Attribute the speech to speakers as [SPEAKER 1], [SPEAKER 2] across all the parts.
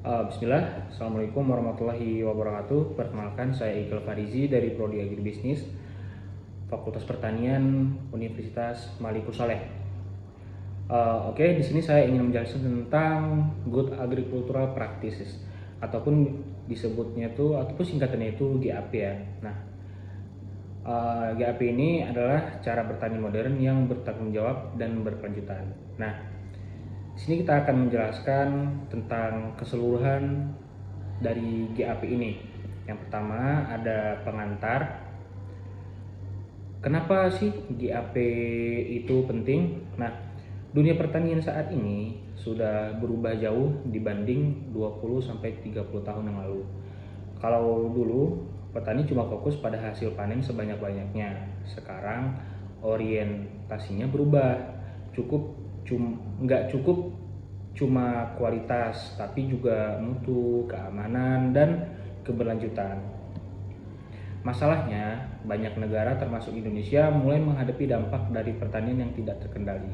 [SPEAKER 1] Bismillah, Assalamualaikum warahmatullahi wabarakatuh. Perkenalkan, saya Iqbal Farizi dari Prodi Agribisnis, Fakultas Pertanian, Universitas Maliku Saleh. Di sini saya ingin menjelaskan tentang Good Agricultural Practices, ataupun disebutnya itu, ataupun singkatannya itu GAP ya. Nah, GAP ini adalah cara bertani modern yang bertanggung jawab dan berkelanjutan. Nah, di sini kita akan menjelaskan tentang keseluruhan dari GAP ini. Yang pertama ada pengantar. Kenapa sih GAP itu penting? Nah, dunia pertanian saat ini sudah berubah jauh dibanding 20-30 tahun yang lalu. Kalau dulu petani cuma fokus pada hasil panen sebanyak-banyaknya. Sekarang orientasinya berubah. Nggak cukup cuma kualitas, tapi juga mutu, keamanan, dan keberlanjutan. Masalahnya, banyak negara termasuk Indonesia mulai menghadapi dampak dari pertanian yang tidak terkendali,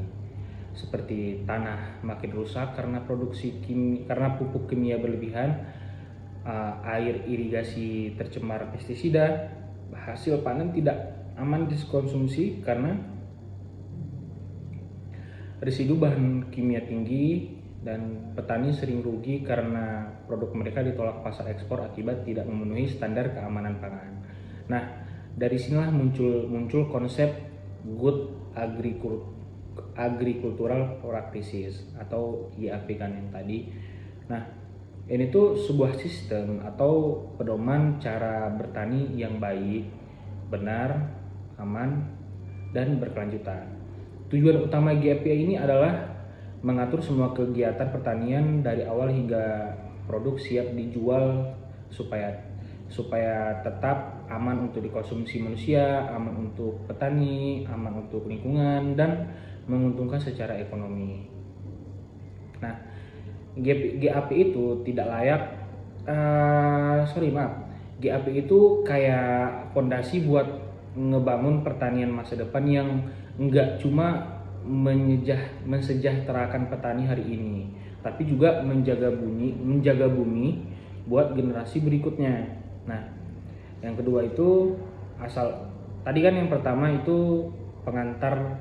[SPEAKER 1] seperti tanah makin rusak karena karena pupuk kimia berlebihan, air irigasi tercemar pestisida, hasil panen tidak aman dikonsumsi karena residu bahan kimia tinggi, dan petani sering rugi karena produk mereka ditolak pasar ekspor akibat tidak memenuhi standar keamanan pangan. Nah, dari sinilah muncul konsep Good Agricultural Practices atau GAP kan yang tadi. Nah, ini tuh sebuah sistem atau pedoman cara bertani yang baik, benar, aman, dan berkelanjutan. Tujuan utama GAP ini adalah mengatur semua kegiatan pertanian dari awal hingga produk siap dijual supaya tetap aman untuk dikonsumsi manusia, aman untuk petani, aman untuk lingkungan, dan menguntungkan secara ekonomi. Nah, GAP itu tidak layak, GAP itu kayak fondasi buat ngebangun pertanian masa depan yang enggak cuma mensejahterakan petani hari ini, tapi juga menjaga bumi buat generasi berikutnya. Nah, yang kedua itu tadi kan yang pertama itu pengantar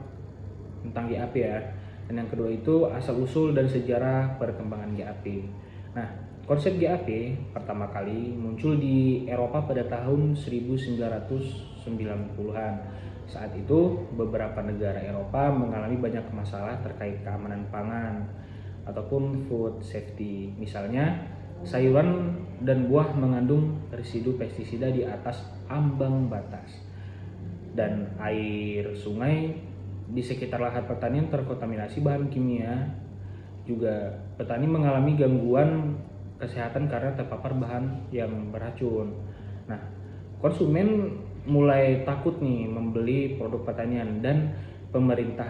[SPEAKER 1] tentang GAP ya, dan yang kedua itu asal usul dan sejarah perkembangan GAP. Nah, konsep GAP pertama kali muncul di Eropa pada tahun 1990-an. Saat itu beberapa negara Eropa mengalami banyak masalah terkait keamanan pangan ataupun food safety. Misalnya, sayuran dan buah mengandung residu pestisida di atas ambang batas, dan air sungai di sekitar lahan pertanian terkontaminasi bahan kimia. Juga petani mengalami gangguan kesehatan karena terpapar bahan yang beracun. Nah, konsumen mulai takut nih membeli produk pertanian, dan pemerintah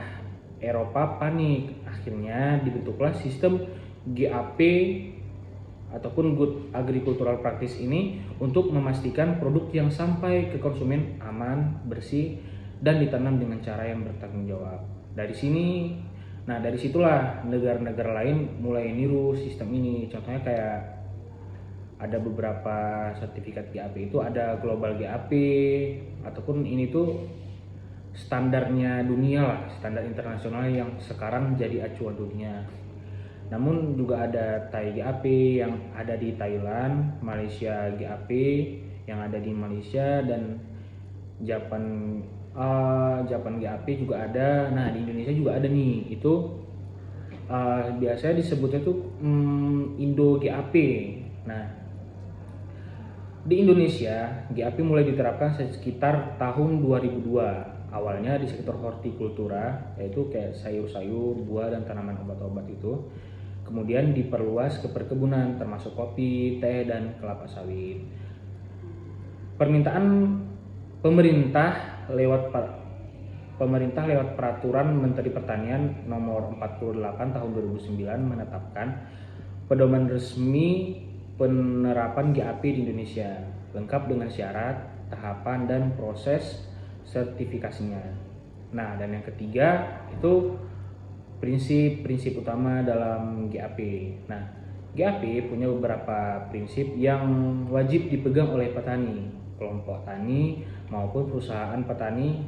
[SPEAKER 1] Eropa panik. Akhirnya dibentuklah sistem GAP ataupun Good Agricultural Practice ini untuk memastikan produk yang sampai ke konsumen aman, bersih, dan ditanam dengan cara yang bertanggung jawab. Dari situlah negara-negara lain mulai niru sistem ini. Contohnya kayak ada beberapa sertifikat GAP, itu ada Global GAP, ataupun ini tuh standarnya dunia lah, standar internasional yang sekarang jadi acuan dunia. Namun juga ada Thai GAP yang ada di Thailand, Malaysia GAP yang ada di Malaysia, dan Japan GAP juga ada. Nah, di Indonesia juga ada nih, itu biasanya disebutnya tuh Indo GAP. Nah, di Indonesia, GAP mulai diterapkan sekitar tahun 2002. Awalnya di sektor hortikultura, yaitu kayak sayur-sayur, buah, dan tanaman obat-obat itu. Kemudian diperluas ke perkebunan, termasuk kopi, teh, dan kelapa sawit. Permintaan pemerintah lewat Peraturan Menteri Pertanian Nomor 48 Tahun 2009 menetapkan pedoman resmi penerapan GAP di Indonesia, lengkap dengan syarat, tahapan, dan proses sertifikasinya. Nah, dan yang ketiga itu prinsip-prinsip utama dalam GAP. Nah, GAP punya beberapa prinsip yang wajib dipegang oleh petani, kelompok tani maupun perusahaan petani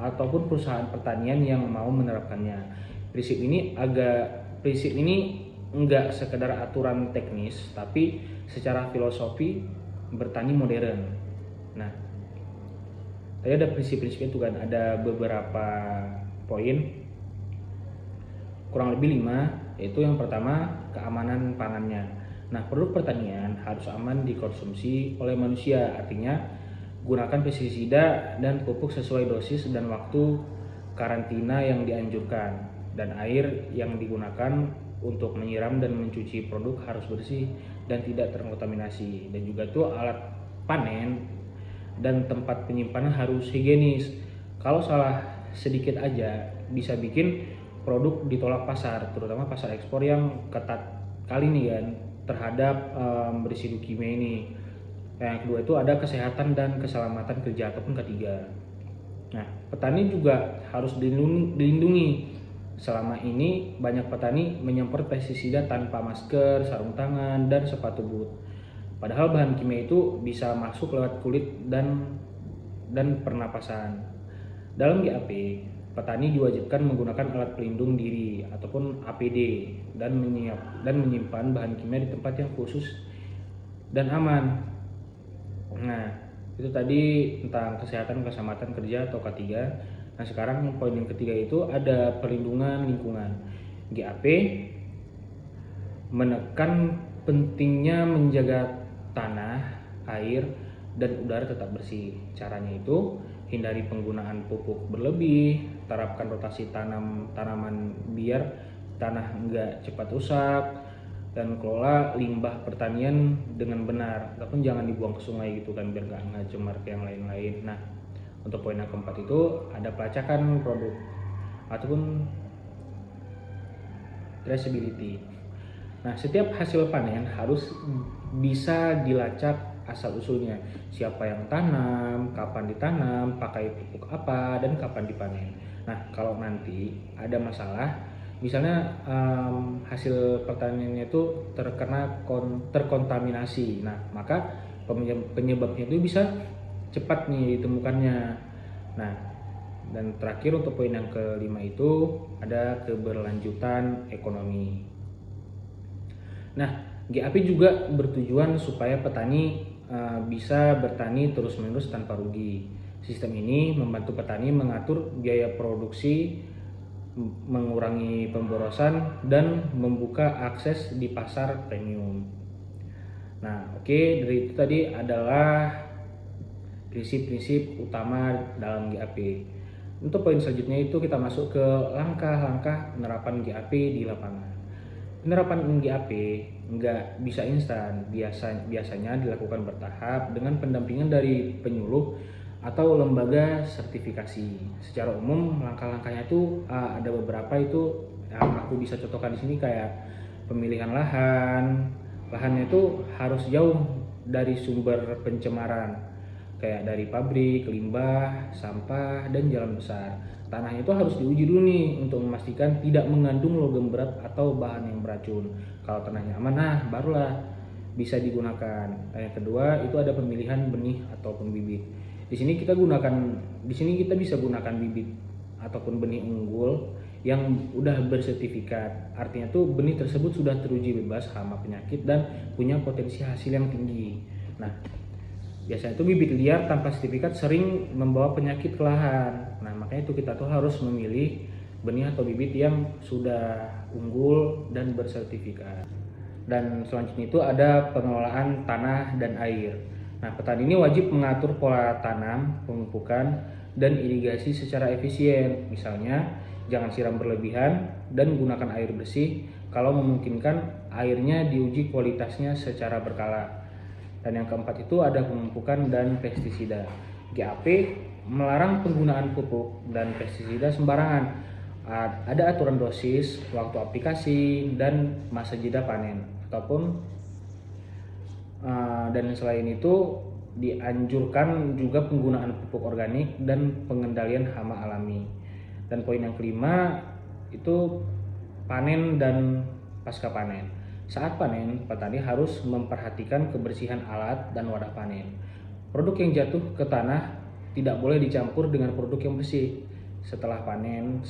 [SPEAKER 1] ataupun perusahaan pertanian yang mau menerapkannya. Prinsip ini enggak sekedar aturan teknis, tapi secara filosofi bertani modern. Nah, tadi ada prinsip-prinsip itu kan, ada beberapa poin, kurang lebih 5, yaitu yang pertama keamanan pangannya. Nah, produk pertanian harus aman dikonsumsi oleh manusia, artinya gunakan pestisida dan pupuk sesuai dosis dan waktu karantina yang dianjurkan, dan air yang digunakan untuk menyiram dan mencuci produk harus bersih dan tidak terkontaminasi, dan juga tuh alat panen dan tempat penyimpanan harus higienis. Kalau salah sedikit aja bisa bikin produk ditolak pasar, terutama pasar ekspor yang ketat kali nih kan terhadap residu kimia ini. Yang kedua itu ada kesehatan dan keselamatan kerja ataupun ketiga. Nah, petani juga harus dilindungi. Selama ini banyak petani menyemprot pestisida tanpa masker, sarung tangan, dan sepatu boot. Padahal bahan kimia itu bisa masuk lewat kulit dan pernapasan. Dalam GAP, petani diwajibkan menggunakan alat pelindung diri ataupun APD dan menyimpan bahan kimia di tempat yang khusus dan aman. Nah, itu tadi tentang kesehatan keselamatan kerja atau K3. Nah, sekarang poin yang ketiga itu ada perlindungan lingkungan. GAP menekan pentingnya menjaga tanah, air, dan udara tetap bersih. Caranya itu hindari penggunaan pupuk berlebih, terapkan rotasi tanaman biar tanah enggak cepat rusak, dan kelola limbah pertanian dengan benar, ataupun jangan dibuang ke sungai gitu kan, biar nggak cemar ke yang lain-lain. Nah, untuk poin yang keempat itu ada pelacakan produk ataupun traceability. Nah, setiap hasil panen harus bisa dilacak asal usulnya, siapa yang tanam, kapan ditanam, pakai pupuk apa, dan kapan dipanen. Nah, kalau nanti ada masalah, misalnya hasil pertaniannya itu terkontaminasi, nah maka penyebabnya itu bisa cepat nih ditemukannya. Nah, dan terakhir untuk poin yang kelima itu ada keberlanjutan ekonomi. Nah, GAP juga bertujuan supaya petani bisa bertani terus-menerus tanpa rugi. Sistem ini membantu petani mengatur biaya produksi, mengurangi pemborosan, dan membuka akses di pasar premium. Nah, oke, dari itu tadi adalah prinsip-prinsip utama dalam GAP. Untuk poin selanjutnya itu kita masuk ke langkah-langkah penerapan GAP di lapangan. Penerapan GAP nggak bisa instan, biasanya dilakukan bertahap dengan pendampingan dari penyuluh atau lembaga sertifikasi. Secara umum langkah-langkahnya itu ada beberapa, itu yang aku bisa contohkan di sini, kayak pemilihan lahannya itu harus jauh dari sumber pencemaran, kayak dari pabrik, limbah, sampah, dan jalan besar. Tanahnya itu harus diuji dulu nih untuk memastikan tidak mengandung logam berat atau bahan yang beracun. Kalau tanahnya aman, nah barulah bisa digunakan. Yang kedua itu ada pemilihan benih ataupun bibit. Di sini kita bisa gunakan bibit ataupun benih unggul yang udah bersertifikat. Artinya tuh benih tersebut sudah teruji bebas hama penyakit dan punya potensi hasil yang tinggi. Nah, biasanya itu bibit liar tanpa sertifikat sering membawa penyakit ke lahan. Nah, makanya itu kita tuh harus memilih benih atau bibit yang sudah unggul dan bersertifikat. Dan selanjutnya itu ada pengelolaan tanah dan air. Nah, petani ini wajib mengatur pola tanam, pemupukan, dan irigasi secara efisien. Misalnya, jangan siram berlebihan dan gunakan air bersih. Kalau memungkinkan, airnya diuji kualitasnya secara berkala. Dan yang keempat itu ada pemupukan dan pestisida. GAP melarang penggunaan pupuk dan pestisida sembarangan. Ada aturan dosis, waktu aplikasi, dan masa jeda panen. Dan selain itu dianjurkan juga penggunaan pupuk organik dan pengendalian hama alami. Dan poin yang kelima itu panen dan pasca panen. Saat panen, petani harus memperhatikan kebersihan alat dan wadah panen. Produk yang jatuh ke tanah tidak boleh dicampur dengan produk yang bersih. Setelah panen,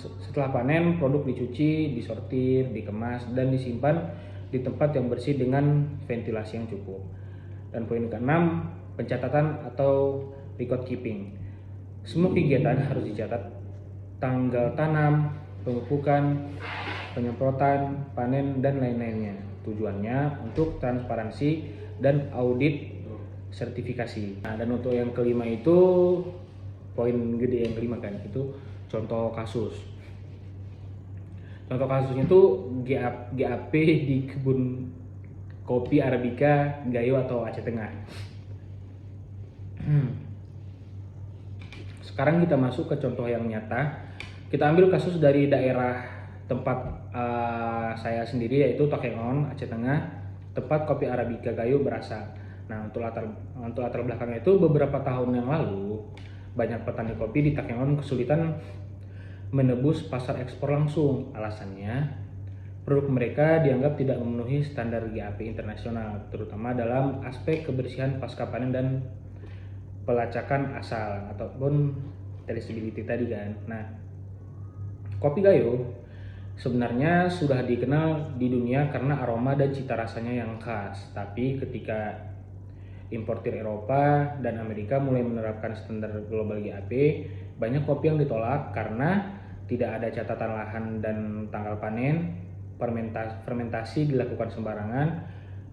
[SPEAKER 1] produk dicuci, disortir, dikemas, dan disimpan di tempat yang bersih dengan ventilasi yang cukup. Dan poin keenam, pencatatan atau record keeping. Semua kegiatan harus dicatat: tanggal tanam, pemupukan, penyemprotan, panen, dan lain-lainnya. Tujuannya untuk transparansi dan audit sertifikasi. Nah, dan untuk yang kelima itu, poin gede yang kelima kan, itu contoh kasus. Contoh kasusnya itu GAP di kebun kopi Arabica Gayo atau Aceh Tengah. Sekarang kita masuk ke contoh yang nyata. Kita ambil kasus dari daerah tempat saya sendiri, yaitu Takengon, Aceh Tengah, tempat kopi Arabica Gayo berasal. Nah, untuk latar belakangnya itu, beberapa tahun yang lalu banyak petani kopi di Takengon kesulitan menebus pasar ekspor langsung. Alasannya, produk mereka dianggap tidak memenuhi standar GAP internasional, terutama dalam aspek kebersihan pasca panen dan pelacakan asal ataupun traceability tadi kan. Nah, kopi Gayo sebenarnya sudah dikenal di dunia karena aroma dan cita rasanya yang khas. Tapi ketika importir Eropa dan Amerika mulai menerapkan standar global GAP, banyak kopi yang ditolak karena tidak ada catatan lahan dan tanggal panen, fermentasi dilakukan sembarangan,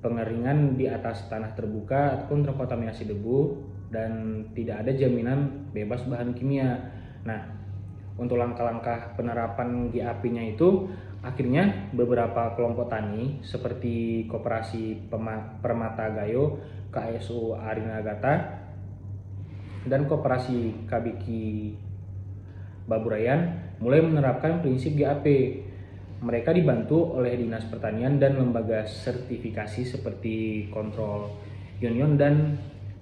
[SPEAKER 1] pengeringan di atas tanah terbuka ataupun terkontaminasi debu, dan tidak ada jaminan bebas bahan kimia. Nah, untuk langkah-langkah penerapan GAP-nya itu, akhirnya beberapa kelompok tani seperti Koperasi Permata Gayo, KSU Arinagata, dan Koperasi Kabiki Baburayan mulai menerapkan prinsip GAP. Mereka dibantu oleh Dinas Pertanian dan lembaga sertifikasi seperti Control Union dan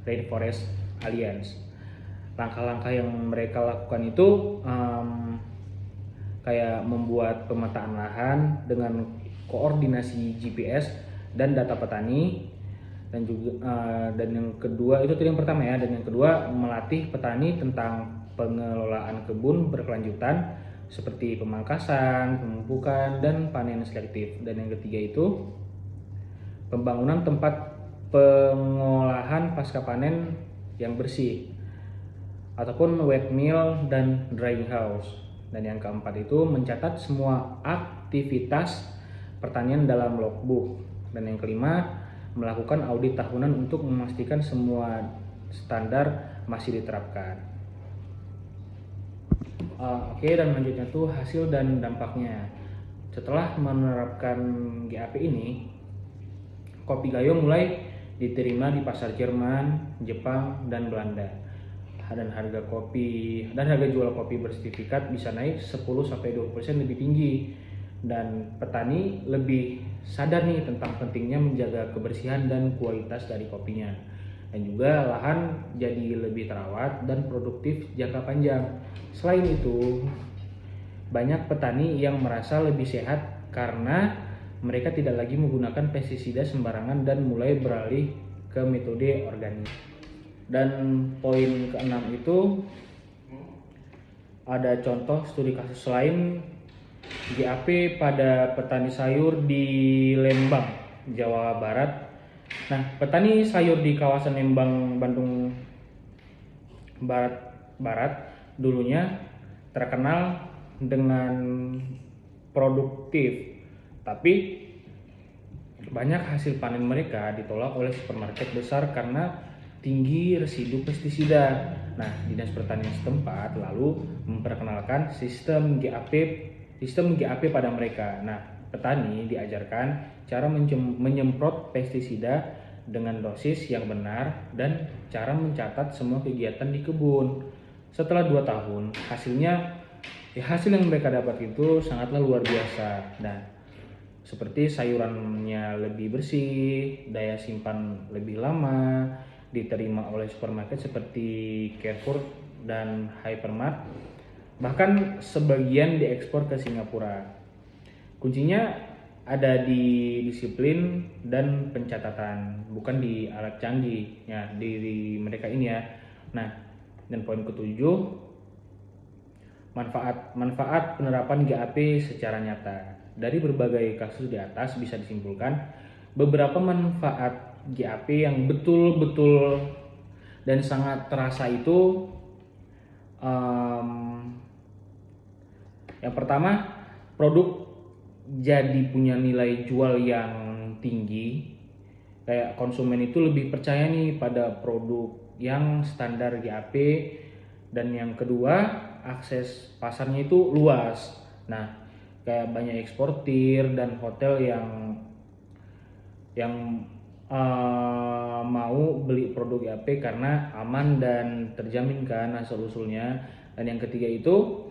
[SPEAKER 1] Rainforest Alliance. Langkah-langkah yang mereka lakukan itu kayak membuat pemetaan lahan dengan koordinasi GPS dan data petani, dan juga dan yang kedua itu tadi yang pertama ya, dan yang kedua melatih petani tentang pengelolaan kebun berkelanjutan seperti pemangkasan, pemupukan, dan panen selektif. Dan yang ketiga itu pembangunan tempat pengolahan pasca panen yang bersih ataupun wet mill dan drying house. Dan yang keempat itu mencatat semua aktivitas pertanian dalam logbook. Dan yang kelima, melakukan audit tahunan untuk memastikan semua standar masih diterapkan. Oke, dan lanjutnya tuh hasil dan dampaknya. Setelah menerapkan GAP ini, kopi Gayo mulai diterima di pasar Jerman, Jepang, dan Belanda. Dan harga jual kopi bersertifikat bisa naik 10-20% lebih tinggi, dan petani lebih sadar nih tentang pentingnya menjaga kebersihan dan kualitas dari kopinya. Dan juga lahan jadi lebih terawat dan produktif jangka panjang. Selain itu, banyak petani yang merasa lebih sehat karena mereka tidak lagi menggunakan pestisida sembarangan dan mulai beralih ke metode organik. Dan poin keenam itu ada contoh studi kasus lain GAP pada petani sayur di Lembang, Jawa Barat. Nah, petani sayur di kawasan Lembang, Bandung Barat dulunya terkenal dengan produktif, tapi banyak hasil panen mereka ditolak oleh supermarket besar karena tinggi residu pestisida. Nah, Dinas Pertanian setempat lalu memperkenalkan sistem GAP pada mereka. Nah, petani diajarkan cara menyemprot pestisida dengan dosis yang benar dan cara mencatat semua kegiatan di kebun. Setelah 2 tahun, hasil yang mereka dapat itu sangatlah luar biasa. Nah, seperti sayurannya lebih bersih, daya simpan lebih lama, diterima oleh supermarket seperti Carrefour dan Hypermart, bahkan sebagian diekspor ke Singapura. Kuncinya ada di disiplin dan pencatatan, bukan di alat canggih ya di mereka ini ya. Nah, dan poin ketujuh, manfaat penerapan GAP secara nyata. Dari berbagai kasus di atas bisa disimpulkan beberapa manfaat GAP yang betul-betul dan sangat terasa itu. Yang pertama, produk jadi punya nilai jual yang tinggi. Kayak konsumen itu lebih percaya nih pada produk yang standar GAP. Dan yang kedua, akses pasarnya itu luas. Nah, kayak banyak eksportir dan hotel yang mau beli produk GAP karena aman dan terjamin kan asal usulnya. Dan yang ketiga itu,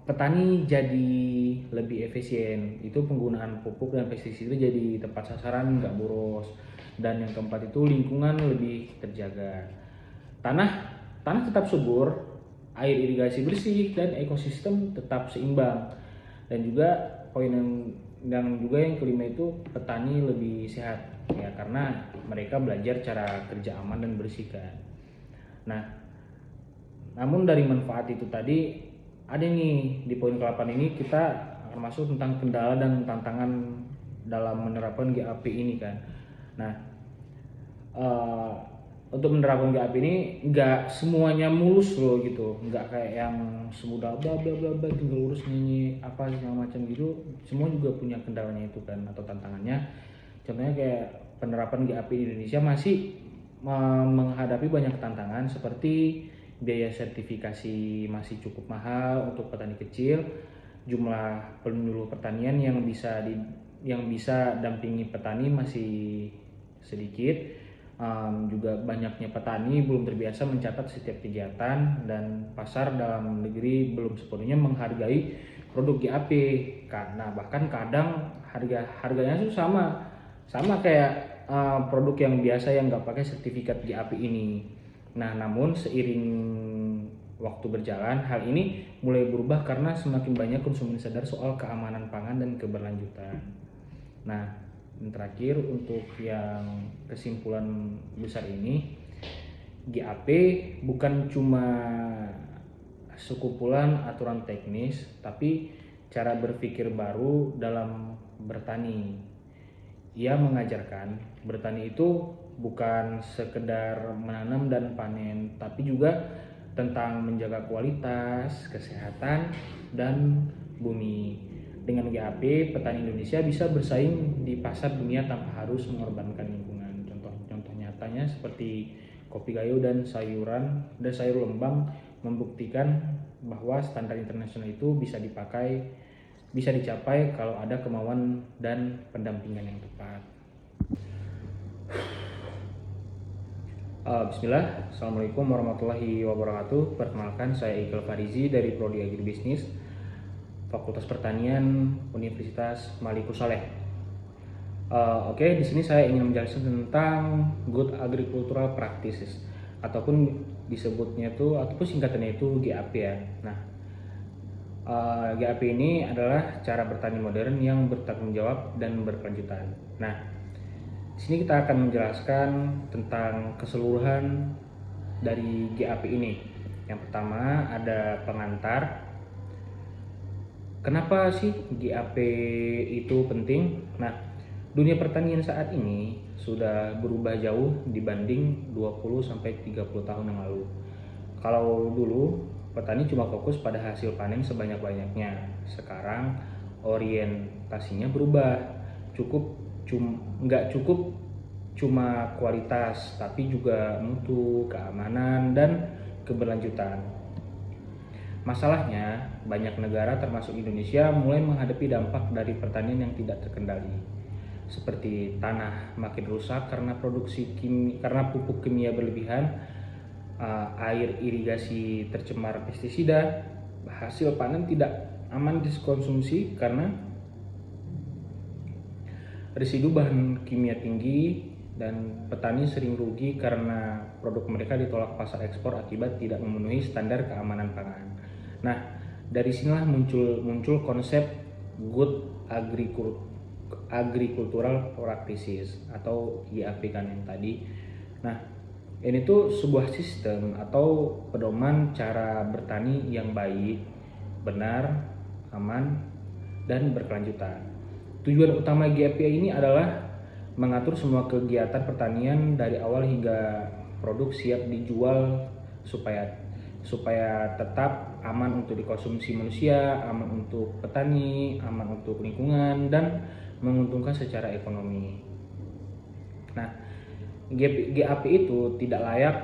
[SPEAKER 1] petani jadi lebih efisien, itu penggunaan pupuk dan pestisida jadi tepat sasaran, nggak boros. Dan yang keempat itu, lingkungan lebih terjaga, tanah tetap subur, air irigasi bersih, dan ekosistem tetap seimbang. Dan juga yang kelima itu, petani lebih sehat ya karena mereka belajar cara kerja aman dan bersih kan. Nah, namun dari manfaat itu tadi, ada nih di poin ke-8 ini kita akan masuk tentang kendala dan tantangan dalam menerapkan GAP ini kan. Nah, untuk menerapkan GAP ini nggak semuanya mulus loh gitu, nggak kayak yang semudah bla bla bla bla tinggal urus nyanyi apa segala macam gitu. Semua juga punya kendalanya itu kan, atau tantangannya. Contohnya kayak penerapan GAP di Indonesia masih menghadapi banyak tantangan, seperti biaya sertifikasi masih cukup mahal untuk petani kecil, jumlah penyuluh pertanian yang bisa dampingi petani masih sedikit, juga banyaknya petani belum terbiasa mencatat setiap kegiatan, dan pasar dalam negeri belum sepenuhnya menghargai produk GAP karena bahkan kadang harganya itu sama kayak produk yang biasa yang nggak pakai sertifikat GAP ini. Nah, namun seiring waktu berjalan, hal ini mulai berubah karena semakin banyak konsumen sadar soal keamanan pangan dan keberlanjutan. Nah, yang terakhir untuk yang kesimpulan besar ini, GAP bukan cuma sekumpulan aturan teknis, tapi cara berpikir baru dalam bertani. Ia mengajarkan bertani itu bukan sekedar menanam dan panen, tapi juga tentang menjaga kualitas, kesehatan, dan bumi. Dengan GAP, petani Indonesia bisa bersaing di pasar dunia tanpa harus mengorbankan lingkungan. Contoh nyatanya seperti kopi gayo dan sayur lembang membuktikan bahwa standar internasional itu bisa dicapai kalau ada kemauan dan pendampingan yang tepat. Bismillah, Assalamualaikum warahmatullahi wabarakatuh. Perkenalkan, saya Iqbal Farizi dari Prodi Agribisnis, Fakultas Pertanian Universitas Maliku Saleh. Oke, di sini saya ingin menjelaskan tentang Good Agricultural Practices, ataupun disebutnya itu ataupun singkatannya itu GAP ya. Nah, GAP ini adalah cara bertani modern yang bertanggung jawab dan berkelanjutan. Nah, di sini kita akan menjelaskan tentang keseluruhan dari GAP ini. Yang pertama ada pengantar. Kenapa sih GAP itu penting? Nah, dunia pertanian saat ini sudah berubah jauh dibanding 20-30 tahun yang lalu. Kalau dulu petani cuma fokus pada hasil panen sebanyak-banyaknya. Sekarang orientasinya berubah. Nggak cukup cuma kualitas, tapi juga mutu, keamanan, dan keberlanjutan. Masalahnya, banyak negara termasuk Indonesia mulai menghadapi dampak dari pertanian yang tidak terkendali, seperti tanah makin rusak karena pupuk kimia berlebihan, air irigasi tercemar pestisida, hasil panen tidak aman dikonsumsi karena residu bahan kimia tinggi, dan petani sering rugi karena produk mereka ditolak pasar ekspor akibat tidak memenuhi standar keamanan pangan. Nah, dari sinilah muncul konsep Good Agricultural Practices atau GAP kan yang tadi. Nah, ini tuh sebuah sistem atau pedoman cara bertani yang baik, benar, aman, dan berkelanjutan. Tujuan utama GAP ini adalah mengatur semua kegiatan pertanian dari awal hingga produk siap dijual supaya tetap aman untuk dikonsumsi manusia, aman untuk petani, aman untuk lingkungan, dan menguntungkan secara ekonomi. Nah, GAP itu tidak layak,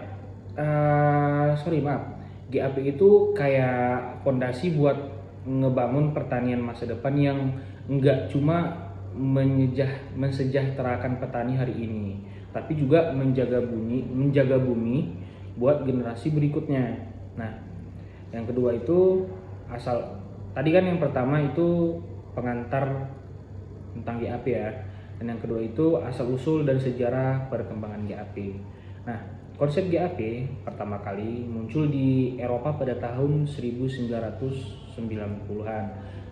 [SPEAKER 1] GAP itu kayak fondasi buat ngebangun pertanian masa depan yang enggak cuma mensejahterakan petani hari ini, tapi juga menjaga bumi buat generasi berikutnya. Nah, yang kedua itu tadi kan yang pertama itu pengantar tentang GAP ya, dan yang kedua itu asal usul dan sejarah perkembangan GAP. Nah, konsep GAP pertama kali muncul di Eropa pada tahun 1990-an.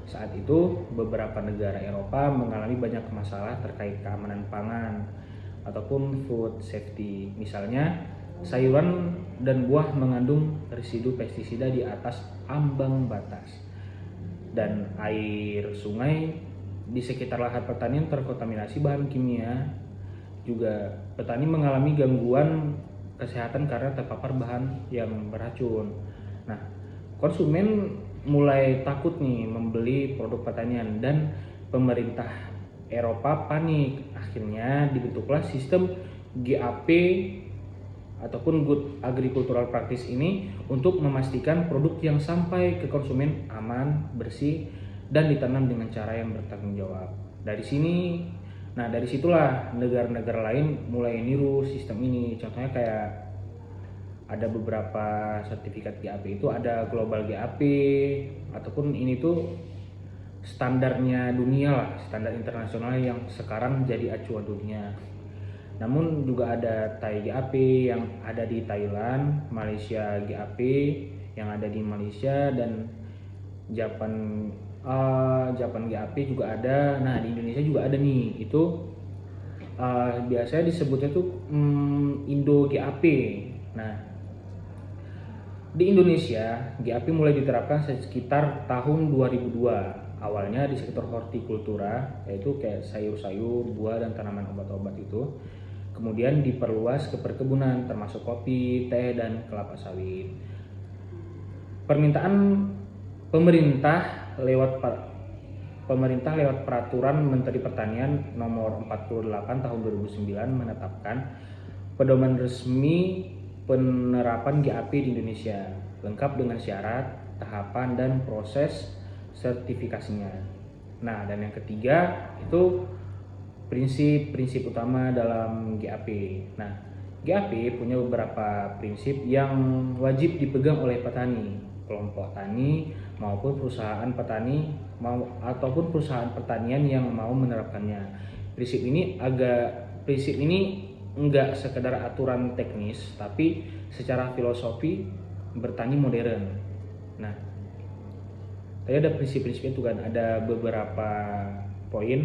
[SPEAKER 1] Saat itu beberapa negara Eropa mengalami banyak masalah terkait keamanan pangan ataupun food safety. Misalnya, sayuran dan buah mengandung residu pestisida di atas ambang batas, dan air sungai di sekitar lahan pertanian terkontaminasi bahan kimia. Juga petani mengalami gangguan kesehatan karena terpapar bahan yang beracun. Nah, konsumen mulai takut nih membeli produk pertanian dan pemerintah Eropa panik. Akhirnya dibentuklah sistem GAP ataupun Good Agricultural Practice ini untuk memastikan produk yang sampai ke konsumen aman, bersih, dan ditanam dengan cara yang bertanggung jawab. Dari situlah negara-negara lain mulai niru sistem ini. Contohnya kayak ada beberapa sertifikat GAP itu, ada Global GAP, ataupun ini tuh standarnya dunia lah, standar internasional yang sekarang jadi acuan dunia. Namun juga ada Thai GAP yang ada di Thailand, Malaysia GAP yang ada di Malaysia, dan Japan GAP juga ada. Nah, di Indonesia juga ada nih, itu biasanya disebutnya tuh Indo GAP. Nah, di Indonesia GAP mulai diterapkan sekitar tahun 2002. Awalnya di sektor hortikultura, yaitu kayak sayur-sayur, buah, dan tanaman obat-obat itu. Kemudian diperluas ke perkebunan termasuk kopi, teh, dan kelapa sawit. Pemerintah lewat Peraturan Menteri Pertanian Nomor 48 Tahun 2009 menetapkan pedoman resmi penerapan GAP di Indonesia, lengkap dengan syarat, tahapan, dan proses sertifikasinya. Nah, dan yang ketiga itu prinsip-prinsip utama dalam GAP. Nah, GAP punya beberapa prinsip yang wajib dipegang oleh petani, kelompok tani, maupun perusahaan pertanian yang mau menerapkannya. Prinsip ini enggak sekedar aturan teknis, tapi secara filosofi bertani modern. Nah, tadi ada prinsip-prinsip itu kan, ada beberapa poin,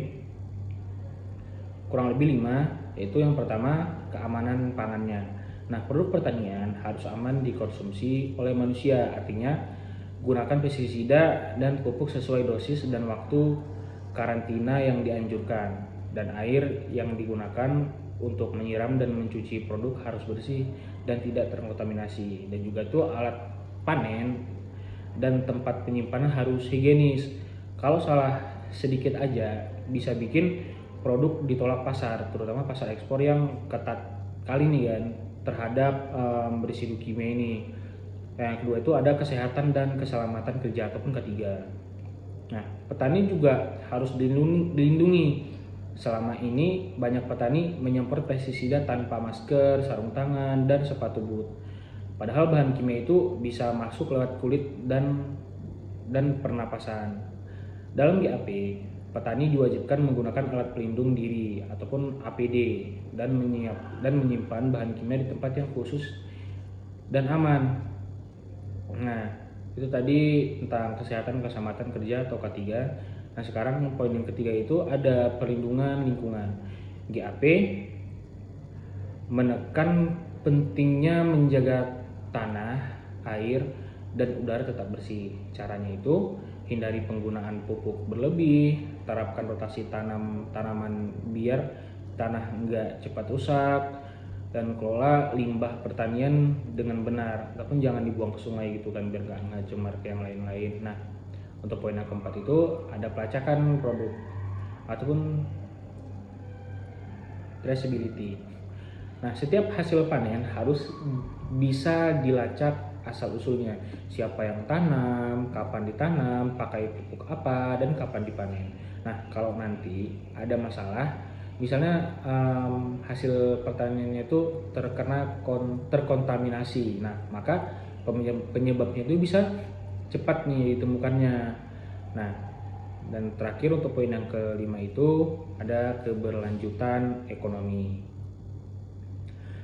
[SPEAKER 1] kurang lebih 5, yaitu yang pertama keamanan pangannya. Nah, produk pertanian harus aman dikonsumsi oleh manusia, artinya gunakan pestisida dan pupuk sesuai dosis dan waktu karantina yang dianjurkan, dan air yang digunakan untuk menyiram dan mencuci produk harus bersih dan tidak terkontaminasi. Dan juga tuh alat panen dan tempat penyimpanan harus higienis. Kalau salah sedikit aja bisa bikin produk ditolak pasar, terutama pasar ekspor yang ketat kali nih kan terhadap residu kimia ini. Yang kedua itu ada kesehatan dan keselamatan kerja ataupun ketiga. Nah, petani juga harus dilindungi. Selama ini banyak petani menyemprot pestisida tanpa masker, sarung tangan, dan sepatu boot. Padahal bahan kimia itu bisa masuk lewat kulit dan pernapasan. Dalam GAP, petani diwajibkan menggunakan alat pelindung diri ataupun APD dan menyimpan bahan kimia di tempat yang khusus dan aman. Nah, itu tadi tentang kesehatan keselamatan kerja atau K3. Nah, sekarang poin yang ketiga itu ada perlindungan lingkungan. GAP menekan pentingnya menjaga tanah, air, dan udara tetap bersih. Caranya itu hindari penggunaan pupuk berlebih, terapkan rotasi tanaman biar tanah nggak cepat rusak, dan kelola limbah pertanian dengan benar. Ataupun jangan dibuang ke sungai gitu kan biar nggak cemar ke yang lain-lain. Nah, untuk poin yang keempat itu ada pelacakan produk ataupun traceability. Nah, setiap hasil panen harus bisa dilacak asal-usulnya. Siapa yang tanam, kapan ditanam, pakai pupuk apa, dan kapan dipanen. Nah, kalau nanti ada masalah, misalnya hasil pertaniannya itu terkontaminasi. Nah, maka penyebabnya itu bisa cepat nih ditemukannya. Nah, dan terakhir untuk poin yang kelima itu ada keberlanjutan ekonomi.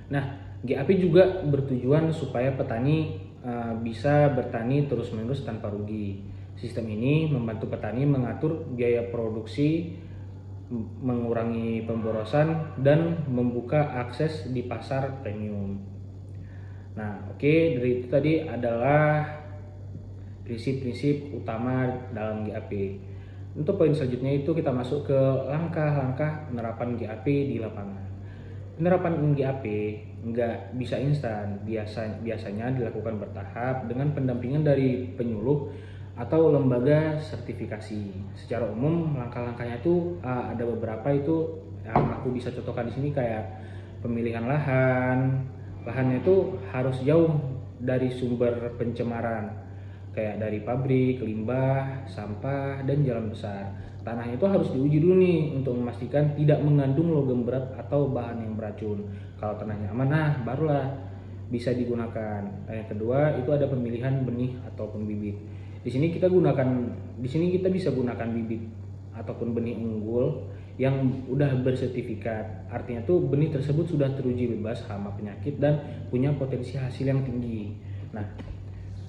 [SPEAKER 1] Nah, GAP juga bertujuan supaya petani bisa bertani terus-menerus tanpa rugi. Sistem ini membantu petani mengatur biaya produksi, mengurangi pemborosan, dan membuka akses di pasar premium. Nah, oke, dari itu tadi adalah prinsip-prinsip utama dalam GAP. Untuk poin selanjutnya itu kita masuk ke langkah-langkah penerapan GAP di lapangan. Penerapan GAP nggak bisa instan, biasanya dilakukan bertahap dengan pendampingan dari penyuluh atau lembaga sertifikasi. Secara umum langkah-langkahnya itu ada beberapa itu yang aku bisa contohkan di sini kayak pemilihan lahannya itu harus jauh dari sumber pencemaran kayak dari pabrik, limbah, sampah, dan jalan besar. Tanahnya itu harus diuji dulu nih untuk memastikan tidak mengandung logam berat atau bahan yang beracun. Kalau tanahnya aman, nah barulah bisa digunakan. Dan yang kedua itu ada pemilihan benih ataupun bibit. Di sini kita bisa gunakan bibit ataupun benih unggul yang udah bersertifikat. Artinya tuh benih tersebut sudah teruji bebas hama penyakit dan punya potensi hasil yang tinggi. Nah,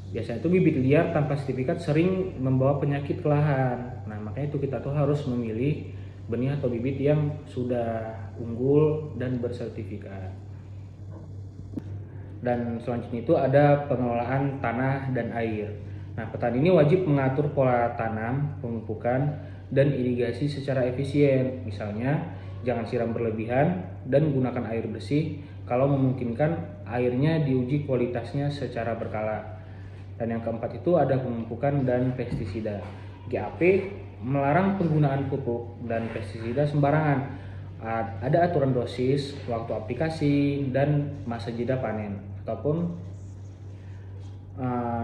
[SPEAKER 1] biasanya itu bibit liar tanpa sertifikat sering membawa penyakit ke lahan. Nah, makanya itu kita tuh harus memilih benih atau bibit yang sudah unggul dan bersertifikat. Dan selanjutnya itu ada pengelolaan tanah dan air. Nah, petani ini wajib mengatur pola tanam, pemupukan, dan irigasi secara efisien. Misalnya, jangan siram berlebihan dan gunakan air bersih. Kalau memungkinkan, airnya diuji kualitasnya secara berkala. Dan yang keempat itu ada pemupukan dan pestisida. GAP melarang penggunaan pupuk dan pestisida sembarangan. Ada aturan dosis, waktu aplikasi, dan masa jeda panen.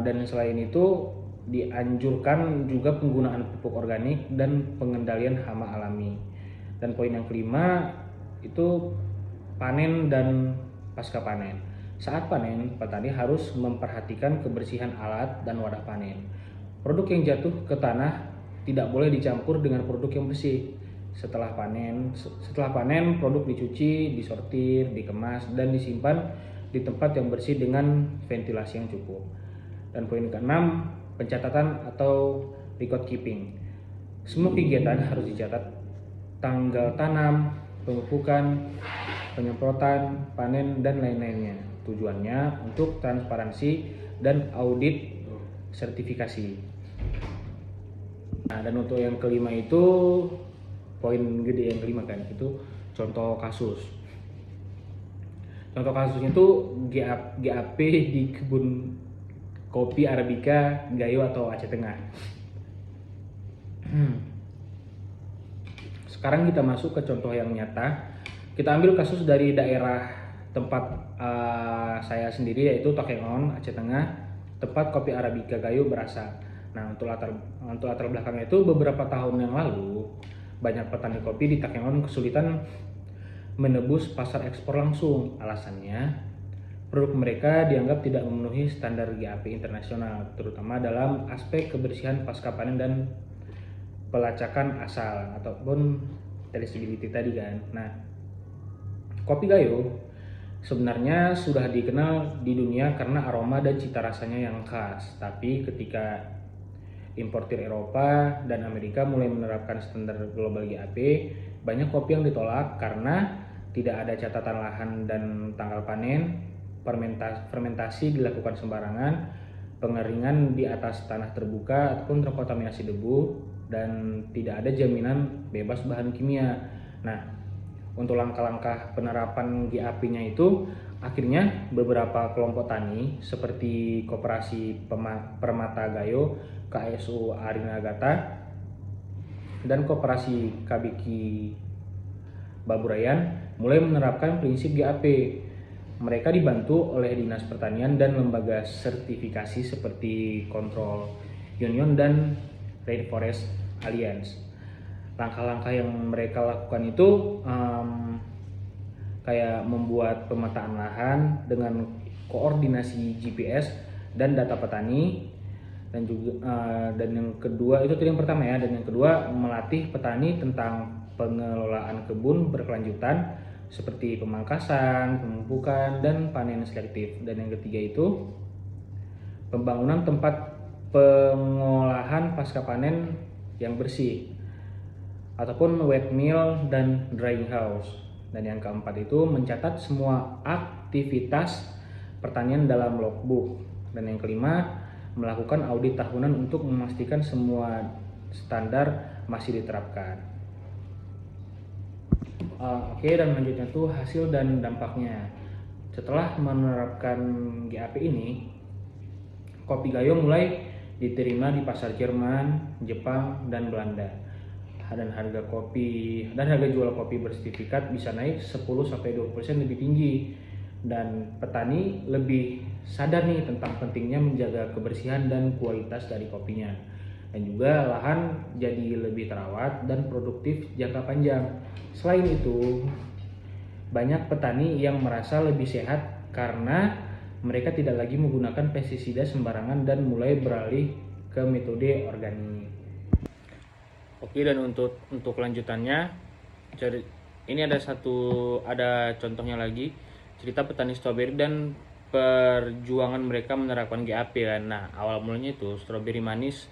[SPEAKER 1] Dan selain itu dianjurkan juga penggunaan pupuk organik dan pengendalian hama alami. Dan poin yang kelima itu panen dan pasca panen. Saat panen, petani harus memperhatikan kebersihan alat dan wadah panen. Produk yang jatuh ke tanah tidak boleh dicampur dengan produk yang bersih. Setelah panen, produk dicuci, disortir, dikemas, dan disimpan di tempat yang bersih dengan ventilasi yang cukup. Dan poin keenam, pencatatan atau record keeping. Semua kegiatan harus dicatat: tanggal tanam, pemupukan, penyemprotan, panen, dan lain-lainnya. Tujuannya untuk transparansi dan audit sertifikasi. Nah, dan untuk yang kelima itu poin gede yang kelima kan, itu contoh kasus. Contoh kasusnya itu GAP di kebun kopi Arabica Gayo atau Aceh Tengah. Sekarang kita masuk ke contoh yang nyata. Kita ambil kasus dari daerah tempat saya sendiri, yaitu Takengon, Aceh Tengah, tempat kopi Arabica Gayo berasal. Nah, untuk latar belakangnya itu beberapa tahun yang lalu banyak petani kopi di Takengon kesulitan menebus pasar ekspor langsung. Alasannya, produk mereka dianggap tidak memenuhi standar GAP internasional, terutama dalam aspek kebersihan pasca panen dan pelacakan asal ataupun traceability tadi kan. Nah, kopi Gayo sebenarnya sudah dikenal di dunia karena aroma dan cita rasanya yang khas. Tapi ketika importir Eropa dan Amerika mulai menerapkan standar global GAP, banyak kopi yang ditolak karena tidak ada catatan lahan dan tanggal panen, fermentasi dilakukan sembarangan, pengeringan di atas tanah terbuka ataupun terkontaminasi debu, dan tidak ada jaminan bebas bahan kimia. Nah, untuk langkah-langkah penerapan GAP-nya itu, akhirnya beberapa kelompok tani seperti Koperasi Permata Gayo, KSU Arinagata, dan Koperasi Kabiki Baburayan mulai menerapkan prinsip GAP. Mereka dibantu oleh Dinas Pertanian dan lembaga sertifikasi seperti Control Union dan Rainforest Alliance. Langkah-langkah yang mereka lakukan itu kayak membuat pemetaan lahan dengan koordinasi GPS dan data petani, dan juga dan yang kedua itu tadi yang pertama ya, dan yang kedua melatih petani tentang pengelolaan kebun berkelanjutan seperti pemangkasan, pemumpukan, dan panen selektif. Dan yang ketiga itu pembangunan tempat pengolahan pasca panen yang bersih ataupun wet mill dan drying house. Dan yang keempat itu mencatat semua aktivitas pertanian dalam logbook. Dan yang kelima melakukan audit tahunan untuk memastikan semua standar masih diterapkan. Oke, dan lanjutnya tuh hasil dan dampaknya. Setelah menerapkan GAP ini, kopi Gayo mulai diterima di pasar Jerman, Jepang, dan Belanda. Dan harga jual kopi bersertifikat bisa naik 10-20% lebih tinggi, dan petani lebih sadar nih tentang pentingnya menjaga kebersihan dan kualitas dari kopinya, dan juga lahan jadi lebih terawat dan produktif jangka panjang. Selain itu, banyak petani yang merasa lebih sehat karena mereka tidak lagi menggunakan pestisida sembarangan dan mulai beralih ke metode organik. Oke, dan untuk lanjutannya, ini ada contohnya lagi, cerita petani stroberi dan perjuangan mereka menerapkan GAP kan. Nah, awal mulanya itu stroberi manis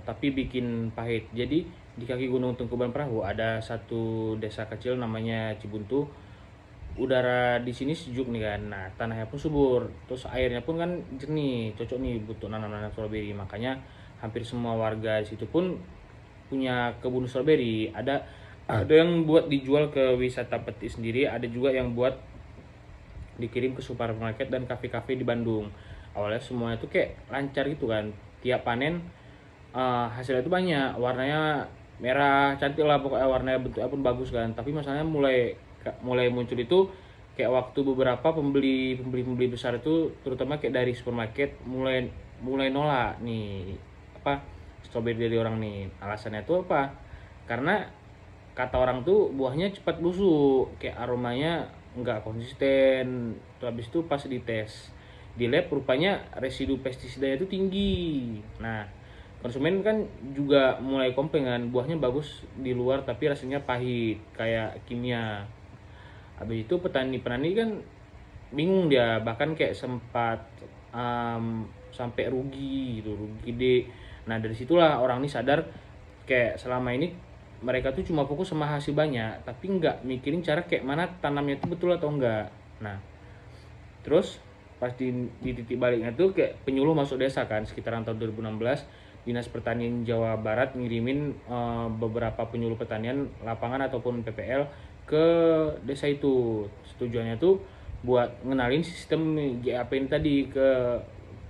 [SPEAKER 1] tapi bikin pahit. Jadi di kaki Gunung Tengkuban Perahu ada satu desa kecil namanya Cibuntu. Udara di sini sejuk nih kan. Nah, tanahnya pun subur, terus airnya pun kan jernih, cocok nih butuh nanam-nanam stroberi. Makanya hampir semua warga di situ pun punya kebun stroberi. Ada yang buat dijual ke wisata peti sendiri, ada juga yang buat dikirim ke supermarket dan kafe-kafe di Bandung. Awalnya semuanya tuh kayak lancar gitu kan. Tiap panen hasilnya itu banyak, warnanya merah, cantik lah pokoknya, warnanya bentuknya pun bagus kan. Tapi masalahnya mulai muncul itu kayak waktu beberapa pembeli besar itu, terutama kayak dari supermarket, mulai nolak nih stroberi dari orang nih. Alasannya itu apa? Karena kata orang tuh buahnya cepat busuk, kayak aromanya nggak konsisten. Terus habis itu pas dites di lab rupanya residu pestisida itu tinggi. Nah, konsumen kan juga mulai komplain kan, buahnya bagus di luar tapi rasanya pahit kayak kimia. Habis itu petani kan bingung, dia bahkan kayak sempat sampai rugi gede. Nah, dari situlah orang ini sadar kayak selama ini mereka tuh cuma fokus sama hasil banyak tapi nggak mikirin cara kayak mana tanamnya itu betul atau enggak. Nah, terus pas di titik baliknya tuh kayak penyuluh masuk desa kan, sekitaran tahun 2016 Dinas Pertanian Jawa Barat ngirimin beberapa penyuluh pertanian lapangan ataupun PPL ke desa itu. Tujuannya tuh buat ngenalin sistem GAP ini tadi ke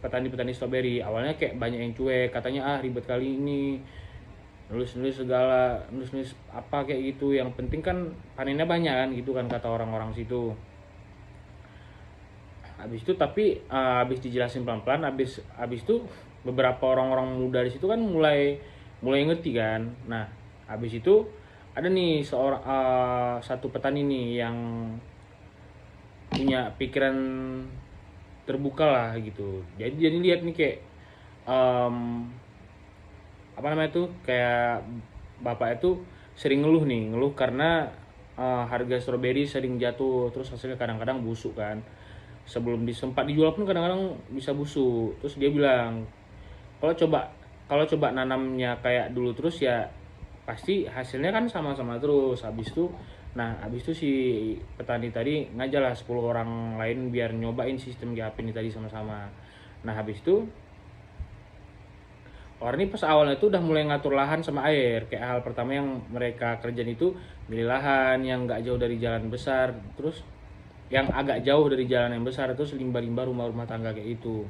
[SPEAKER 1] petani-petani stroberi. Awalnya kayak banyak yang cuek, katanya ribet kali ini, nulis apa kayak gitu, yang penting kan panennya banyak kan gitu kan kata orang-orang situ. Habis itu tapi habis dijelasin pelan-pelan, habis itu beberapa orang-orang muda di situ kan mulai ngerti kan. Nah, habis itu ada nih satu petani nih yang punya pikiran terbuka lah gitu. Jadi lihat nih kayak kayak bapak itu sering ngeluh karena harga stroberi sering jatuh, terus hasilnya kadang-kadang busuk kan. Sebelum disempat dijual pun kadang-kadang bisa busuk. Terus dia bilang, kalau coba nanamnya kayak dulu terus ya pasti hasilnya kan sama-sama terus. Habis itu si petani tadi ngajarlah 10 orang lain biar nyobain sistem GAP ini tadi sama-sama. Nah habis itu orang ini pas awalnya itu udah mulai ngatur lahan sama air. Kayak hal pertama yang mereka kerjain itu milih lahan yang nggak jauh dari jalan besar, terus yang agak jauh dari jalan yang besar, terus limbah-limbah rumah-rumah tangga kayak itu.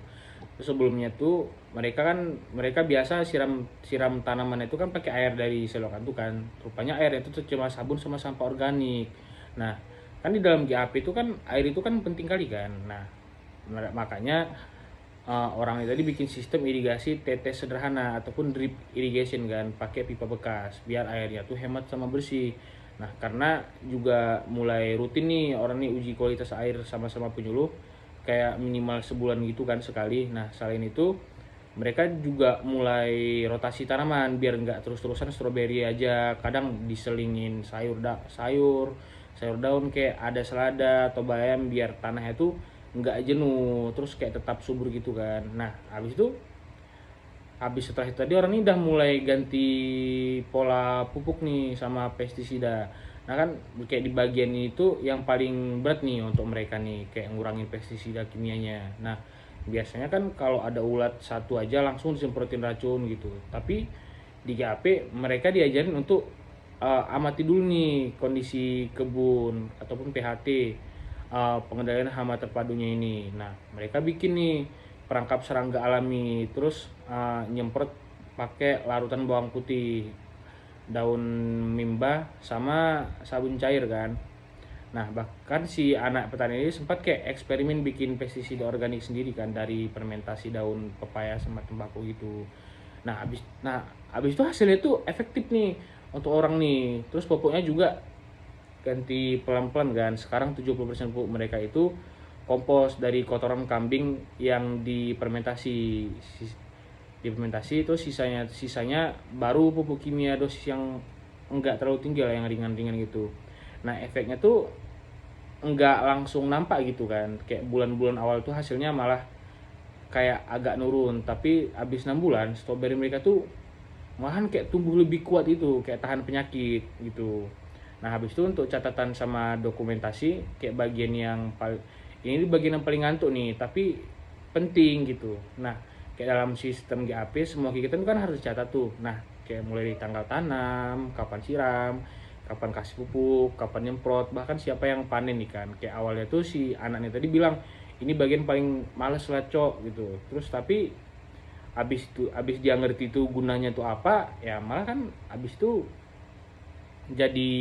[SPEAKER 1] Terus sebelumnya tuh mereka biasa siram tanaman itu kan pakai air dari selokan tuh kan. Rupanya air itu tuh cuma sabun sama sampah organik. Nah, kan di dalam GAP itu kan air itu kan penting kali kan. Nah, makanya orang itu tadi bikin sistem irigasi tetes sederhana ataupun drip irrigation kan, pakai pipa bekas biar airnya tuh hemat sama bersih. Nah, karena juga mulai rutin nih orang nih uji kualitas air sama-sama penyuluh kayak minimal sebulan gitu kan sekali. Nah, selain itu mereka juga mulai rotasi tanaman biar nggak terus-terusan stroberi aja. Kadang diselingin sayur daun kayak ada selada atau bayam biar tanahnya tuh nggak jenuh, terus kayak tetap subur gitu kan. Nah, habis setelah itu tadi orang ini udah mulai ganti pola pupuk nih sama pestisida. Nah kan kayak di bagian ini tuh yang paling berat nih untuk mereka nih, kayak ngurangin pestisida kimianya. Nah biasanya kan kalau ada ulat satu aja langsung disemprotin racun gitu. Tapi di GAP mereka diajarin untuk amati dulu nih kondisi kebun ataupun PHT, pengendalian hama terpadunya ini. Nah mereka bikin nih perangkap serangga alami, terus nyemprot pakai larutan bawang putih, daun mimba sama sabun cair kan. Nah bahkan si anak petani ini sempat kayak eksperimen bikin pestisida organik sendiri kan dari fermentasi daun pepaya sama tembakau gitu. Habis itu hasilnya tuh efektif nih untuk orang nih. Terus pupuknya juga ganti pelan-pelan kan. Sekarang 70% pupuk mereka itu kompos dari kotoran kambing yang difermentasi itu sisanya baru pupuk kimia dosis yang enggak terlalu tinggi lah, yang ringan-ringan gitu. Nah efeknya tuh enggak langsung nampak gitu kan, kayak bulan-bulan awal tuh hasilnya malah kayak agak nurun, tapi habis 6 bulan stroberi mereka tuh malahan kayak tumbuh lebih kuat itu, kayak tahan penyakit gitu. Nah habis itu untuk catatan sama dokumentasi kayak bagian yang ini bagian yang paling ngantuk nih tapi penting gitu. Nah kayak dalam sistem GAP semua kegiatan kan harus dicatat tuh. Nah kayak mulai dari tanggal tanam, kapan siram, kapan kasih pupuk, kapan nyemprot, bahkan siapa yang panen nih kan. Kayak awalnya tuh si anaknya tadi bilang ini bagian paling males lah cok gitu. Terus tapi abis dia ngerti tuh gunanya tuh apa, ya malah kan abis itu jadi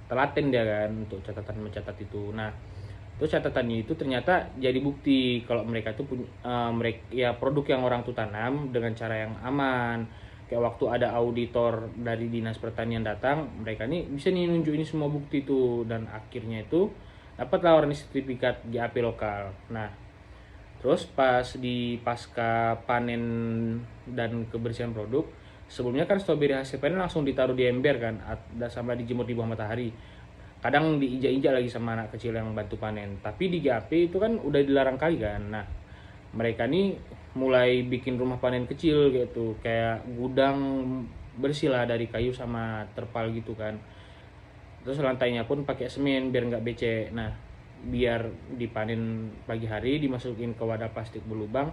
[SPEAKER 1] telaten dia kan untuk catatan mencatat itu. Nah terus catatannya itu ternyata jadi bukti kalau mereka tuh punya produk yang orang tuh tanam dengan cara yang aman. Kayak waktu ada auditor dari dinas pertanian datang, mereka nih bisa nih nunjukin semua bukti tuh, dan akhirnya itu dapat laporan sertifikat GAP lokal. Nah terus pas di pasca panen dan kebersihan produk, sebelumnya kan stroberi hasil panen langsung ditaruh di ember kan, sampai dijemur di bawah matahari. Kadang diinjak-injak lagi sama anak kecil yang bantu panen. Tapi di GAP itu kan udah dilarang kali kan. Nah mereka nih mulai bikin rumah panen kecil gitu, kayak gudang bersih lah dari kayu sama terpal gitu kan. Terus lantainya pun pakai semen biar nggak becek. Nah biar dipanen pagi hari dimasukin ke wadah plastik berlubang,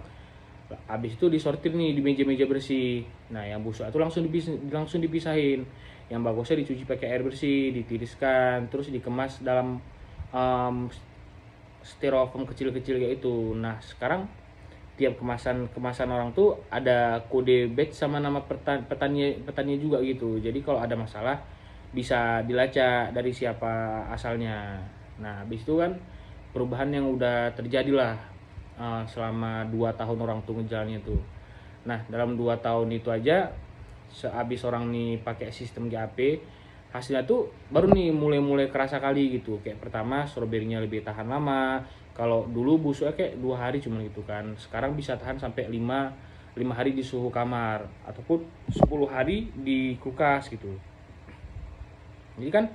[SPEAKER 1] habis itu disortir nih di meja-meja bersih. Nah yang busuk itu langsung dipisahin, yang bagusnya dicuci pakai air bersih, ditiriskan, terus dikemas dalam styrofoam kecil-kecil kayak itu. Nah sekarang tiap kemasan orang tuh ada kode batch sama nama petani juga gitu. Jadi kalau ada masalah bisa dilacak dari siapa asalnya. Nah habis itu kan perubahan yang udah terjadi lah selama 2 tahun orang tuh ngejalannya tuh. Nah dalam 2 tahun itu aja sehabis orang nih pakai sistem GAP, hasilnya tuh baru nih mulai kerasa kali gitu. Kayak pertama stroberinya lebih tahan lama. Kalau dulu busuknya kayak 2 hari cuma gitu kan, sekarang bisa tahan sampai 5 hari di suhu kamar ataupun 10 hari di kulkas gitu. Jadi kan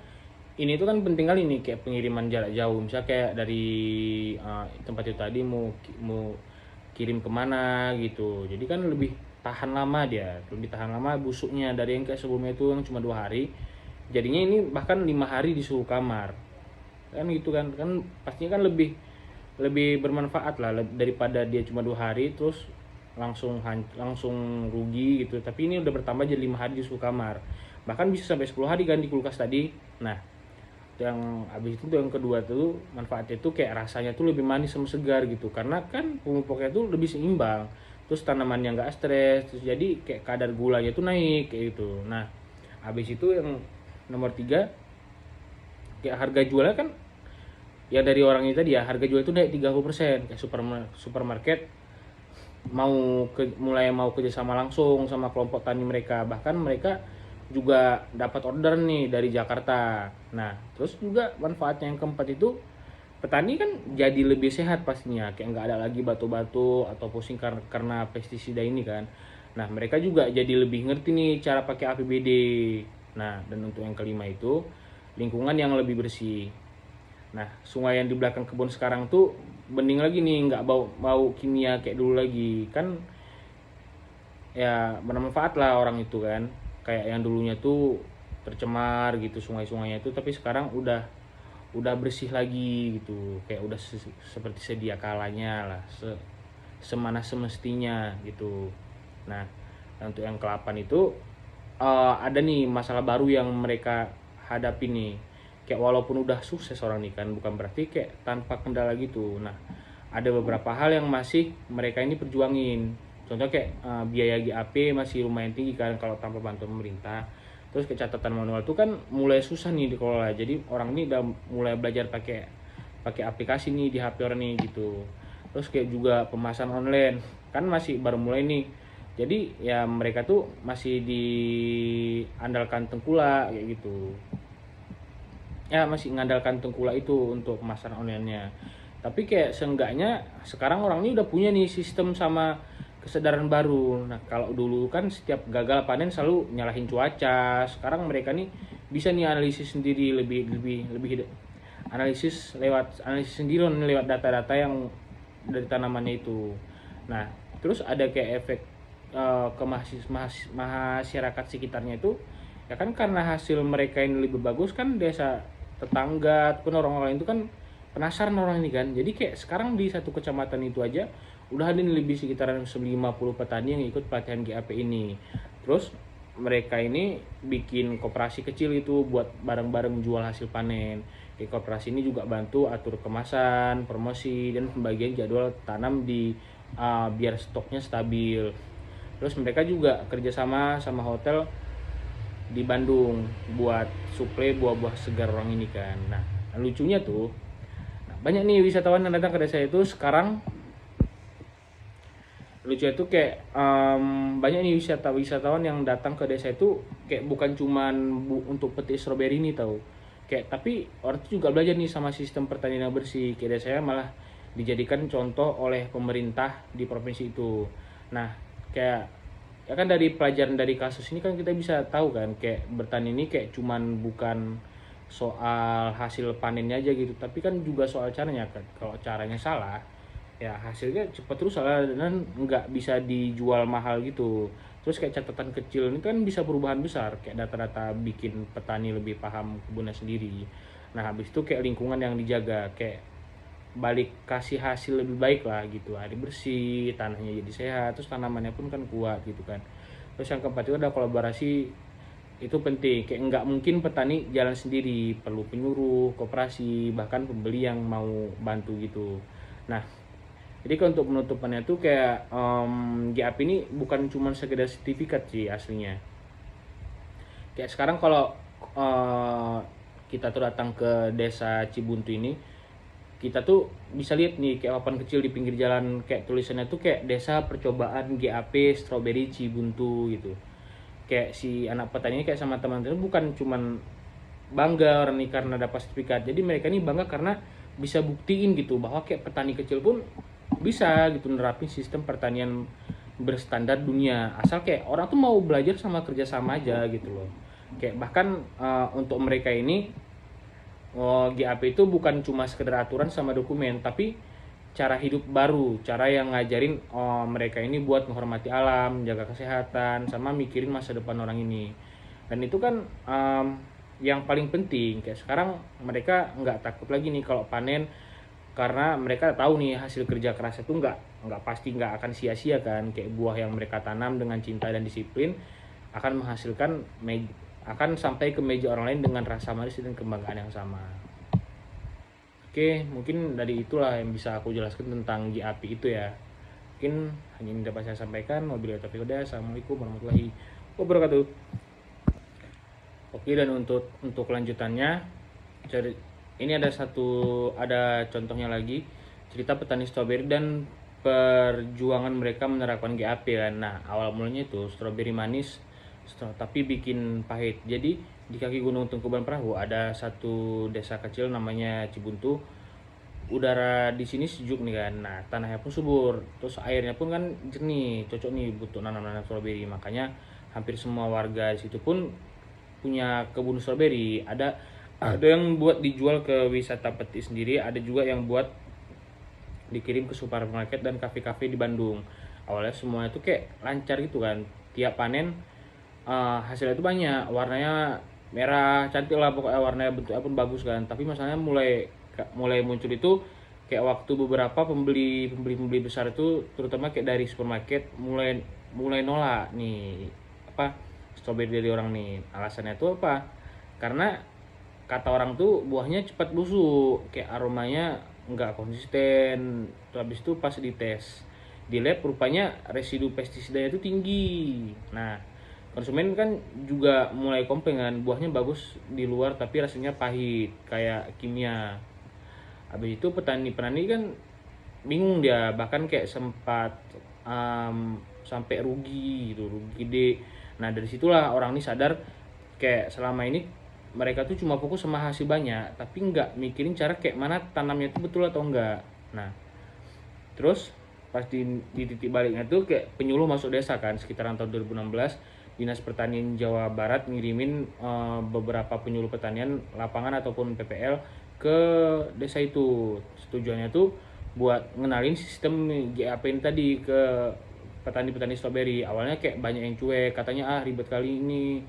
[SPEAKER 1] ini tuh kan penting kali nih, kayak pengiriman jarak jauh, misalnya kayak dari tempat itu tadi mau kirim kemana gitu. Jadi kan lebih tahan lama, dia lebih tahan lama busuknya dari yang kayak sebelumnya itu yang cuma 2 hari, jadinya ini bahkan 5 hari di suhu kamar kan gitu kan. Kan pastinya kan lebih lebih bermanfaat lah daripada dia cuma 2 hari terus langsung rugi gitu. Tapi ini udah bertambah jadi 5 hari di suhu kamar, bahkan bisa sampai 10 hari kan di kulkas tadi. Nah, yang habis itu yang kedua tuh manfaatnya tuh kayak rasanya tuh lebih manis sama segar gitu, karena kan pemupuknya tuh lebih seimbang, terus tanamannya nggak stres, terus jadi kayak kadar gulanya tuh naik kayak gitu. Nah, habis itu yang nomor 3, kayak harga jualnya kan ya dari orang ini tadi ya, harga jual itu naik 30%. Kayak supermarket mulai mau kerjasama langsung sama kelompok tani mereka, bahkan mereka juga dapat order nih dari Jakarta. Nah, terus juga manfaatnya yang keempat itu, petani kan jadi lebih sehat pastinya, kayak nggak ada lagi batu-batu atau pusing karena pestisida ini kan. Nah, mereka juga jadi lebih ngerti nih cara pakai APBD. Nah, dan untuk yang kelima itu lingkungan yang lebih bersih. Nah, sungai yang di belakang kebun sekarang tuh bening lagi nih, nggak bau kimia kayak dulu lagi kan. Ya bermanfaat lah orang itu kan, kayak yang dulunya tuh tercemar gitu sungai-sungainya itu, tapi sekarang udah bersih lagi gitu, kayak udah seperti sedia kalanya lah, semana semestinya gitu. Nah, untuk yang ke-8 itu ada nih masalah baru yang mereka hadapi nih. Kayak walaupun udah sukses orang nih kan, bukan berarti kayak tanpa kendala gitu. Nah, ada beberapa hal yang masih mereka ini perjuangin. Contoh kayak biaya GAP masih lumayan tinggi kan kalau tanpa bantuan pemerintah. Terus kayak catatan manual tuh kan mulai susah nih dikelola. Jadi orang ini udah mulai belajar pakai aplikasi nih di HP orang nih gitu. Terus kayak juga pemasaran online kan masih baru mulai nih. Jadi ya mereka tuh masih diandalkan tengkulak kayak gitu. Ya masih mengandalkan tengkulak itu untuk pemasaran online-nya. Tapi kayak seenggaknya sekarang orang ini udah punya nih sistem sama kesadaran baru. Nah, kalau dulu kan setiap gagal panen selalu nyalahin cuaca. Sekarang mereka nih bisa nih analisis sendiri, lebih analisis sendiri lewat data-data yang dari tanamannya itu. Nah, terus ada kayak efek ke masyarakat sekitarnya itu ya kan, karena hasil mereka ini lebih bagus kan, desa tetangga pun orang-orang itu kan penasaran orang ini kan. Jadi kayak sekarang di satu kecamatan itu aja udah ada lebih sekitaran 50 petani yang ikut pelatihan GAP ini. Terus mereka ini bikin koperasi kecil itu buat bareng-bareng jual hasil panen. Di koperasi ini juga bantu atur kemasan, promosi, dan pembagian jadwal tanam biar stoknya stabil. Terus mereka juga kerjasama sama hotel di Bandung buat suplai buah-buah segar orang ini kan. Nah, lucunya tuh banyak nih wisatawan yang datang ke desa itu sekarang. Lucunya tuh kayak banyak nih wisatawan yang datang ke desa itu kayak bukan cuman untuk petik stroberi ini tahu. Kayak tapi orang itu juga belajar nih sama sistem pertanian yang bersih. Kayak desanya malah dijadikan contoh oleh pemerintah di provinsi itu. Nah, kayak ya kan dari pelajaran dari kasus ini kan kita bisa tahu kan, kayak bertani ini kayak cuman bukan soal hasil panennya aja gitu, tapi kan juga soal caranya kan. Kalau caranya salah ya hasilnya cepat rusak dan nggak bisa dijual mahal gitu. Terus kayak catatan kecil ini kan bisa perubahan besar, kayak data-data bikin petani lebih paham kebunnya sendiri. Nah, habis itu kayak lingkungan yang dijaga, kayak balik kasih hasil lebih baik lah gitu, air bersih, tanahnya jadi sehat, terus tanamannya pun kan kuat gitu kan. Terus yang keempat itu ada kolaborasi, itu penting, kayak nggak mungkin petani jalan sendiri, perlu penyuluh, koperasi, bahkan pembeli yang mau bantu gitu. Nah, jadi kalau untuk penutupannya tuh kayak GAP ini bukan cuma sekedar sertifikat sih aslinya. Kayak sekarang kalau kita tuh datang ke desa Cibuntu ini, kita tuh bisa lihat nih kayak papan kecil di pinggir jalan, kayak tulisannya tuh kayak Desa Percobaan GAP Stroberi Cibuntu gitu. Kayak si anak petani ini kayak sama teman-teman bukan cuman bangga orang ini karena dapat sertifikat. Jadi mereka ini bangga karena bisa buktiin gitu bahwa kayak petani kecil pun bisa gitu nerapin sistem pertanian berstandar dunia, asal kayak orang tuh mau belajar sama kerjasama aja gitu loh. Kayak bahkan untuk mereka ini GAP itu bukan cuma sekedar aturan sama dokumen, tapi cara hidup baru, cara yang ngajarin mereka ini buat menghormati alam, jaga kesehatan, sama mikirin masa depan orang ini. Dan itu kan yang paling penting. Kayak sekarang mereka nggak takut lagi nih kalau panen, karena mereka tahu nih hasil kerja keras itu nggak pasti nggak akan sia-sia kan. Kayak buah yang mereka tanam dengan cinta dan disiplin akan menghasilkan akan sampai ke meja orang lain dengan rasa manis dan kebanggaan yang sama. Oke, mungkin dari itulah yang bisa aku jelaskan tentang GAP itu ya. Mungkin hanya ini dapat saya sampaikan. Wabillahi taufiq wal hidayah. Assalamualaikum warahmatullahi wabarakatuh. Oke, dan untuk kelanjutannya, ini ada contohnya lagi, cerita petani stroberi dan perjuangan mereka menerapkan GAP kan. Nah, awal mulanya itu stroberi manis tapi bikin pahit. Jadi di kaki Gunung Tungkuban Perahu ada satu desa kecil namanya Cibuntu. Udara di sini sejuk nih kan. Nah, tanahnya pun subur, terus airnya pun kan jernih, cocok nih butuh nanam-nanam stroberi. Makanya hampir semua warga di situ pun punya kebun stroberi. Ada yang buat dijual ke wisata peti sendiri, ada juga yang buat dikirim ke supermarket dan kafe-kafe di Bandung. Awalnya semua itu kayak lancar gitu kan. Tiap panen hasilnya itu banyak, warnanya merah cantik lah pokoknya, warnanya bentuknya pun bagus kan. Tapi masalahnya mulai muncul itu kayak waktu beberapa pembeli besar itu, terutama kayak dari supermarket, mulai nolak nih stroberi dari orang nih. Alasannya itu apa? Karena kata orang tuh buahnya cepat busuk, kayak aromanya nggak konsisten. Terus habis itu pas dites di lab, rupanya residu pestisida itu tinggi. Nah, konsumen kan juga mulai komplain kan, buahnya bagus di luar tapi rasanya pahit kayak kimia. Habis itu petani kan bingung, dia bahkan kayak sempat sampai rugi gede. Nah, dari situlah orang ini sadar kayak selama ini mereka tuh cuma fokus sama hasil banyak tapi nggak mikirin cara kayak mana tanamnya itu betul atau enggak. Nah, terus pas di titik baliknya tuh kayak penyuluh masuk desa kan, sekitaran tahun 2016. Dinas Pertanian Jawa Barat ngirimin beberapa penyuluh pertanian lapangan ataupun PPL ke desa itu. Tujuannya tuh buat ngenalin sistem GAP ini tadi ke petani stroberi. Awalnya kayak banyak yang cuek, katanya ribet kali ini,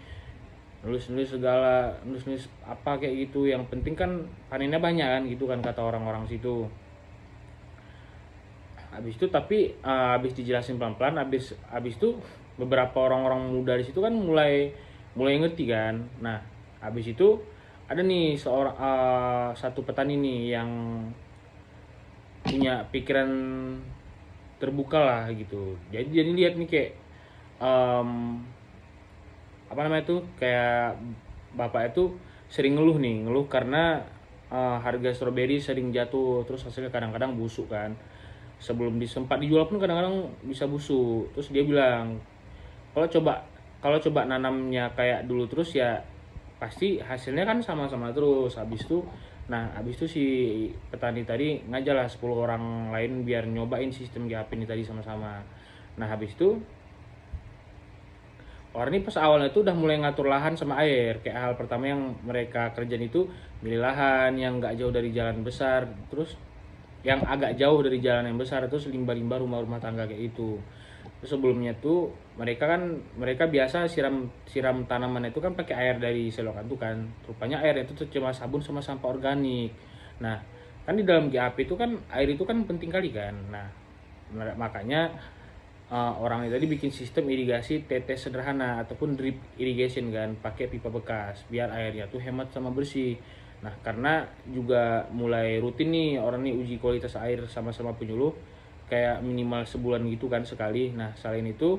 [SPEAKER 1] nulis apa kayak gitu. Yang penting kan panennya banyak kan gitu kan, kata orang-orang situ. Habis itu tapi habis dijelasin pelan-pelan, habis itu beberapa orang-orang muda di situ kan mulai ngerti kan. Nah, habis itu ada nih satu petani nih yang punya pikiran terbuka lah gitu. Jadi lihat nih kayak kayak bapak itu sering ngeluh karena harga stroberi sering jatuh, terus hasilnya kadang-kadang busuk kan. Sebelum disempat dijual pun kadang-kadang bisa busuk. Terus dia bilang, kalau coba nanamnya kayak dulu terus ya pasti hasilnya kan sama-sama terus. Habis itu si petani tadi ngajalah 10 orang lain biar nyobain sistem GAP ini tadi sama-sama. Nah, habis itu orang ini pas awalnya itu udah mulai ngatur lahan sama air. Kayak hal pertama yang mereka kerjain itu milih lahan yang nggak jauh dari jalan besar, terus yang agak jauh dari jalan yang besar, terus limbah-limbah rumah-rumah tangga kayak itu. Terus sebelumnya tuh mereka biasa siram tanaman itu kan pakai air dari selokan tuh kan. Rupanya air itu tuh cuma sabun sama sampah organik. Nah, kan di dalam GAP itu kan air itu kan penting kali kan. Nah, makanya orang itu tadi bikin sistem irigasi tetes sederhana ataupun drip irrigation kan, pakai pipa bekas biar airnya tuh hemat sama bersih. Nah, karena juga mulai rutin nih orang nih uji kualitas air sama-sama penyuluh, kayak minimal sebulan gitu kan sekali. Nah, selain itu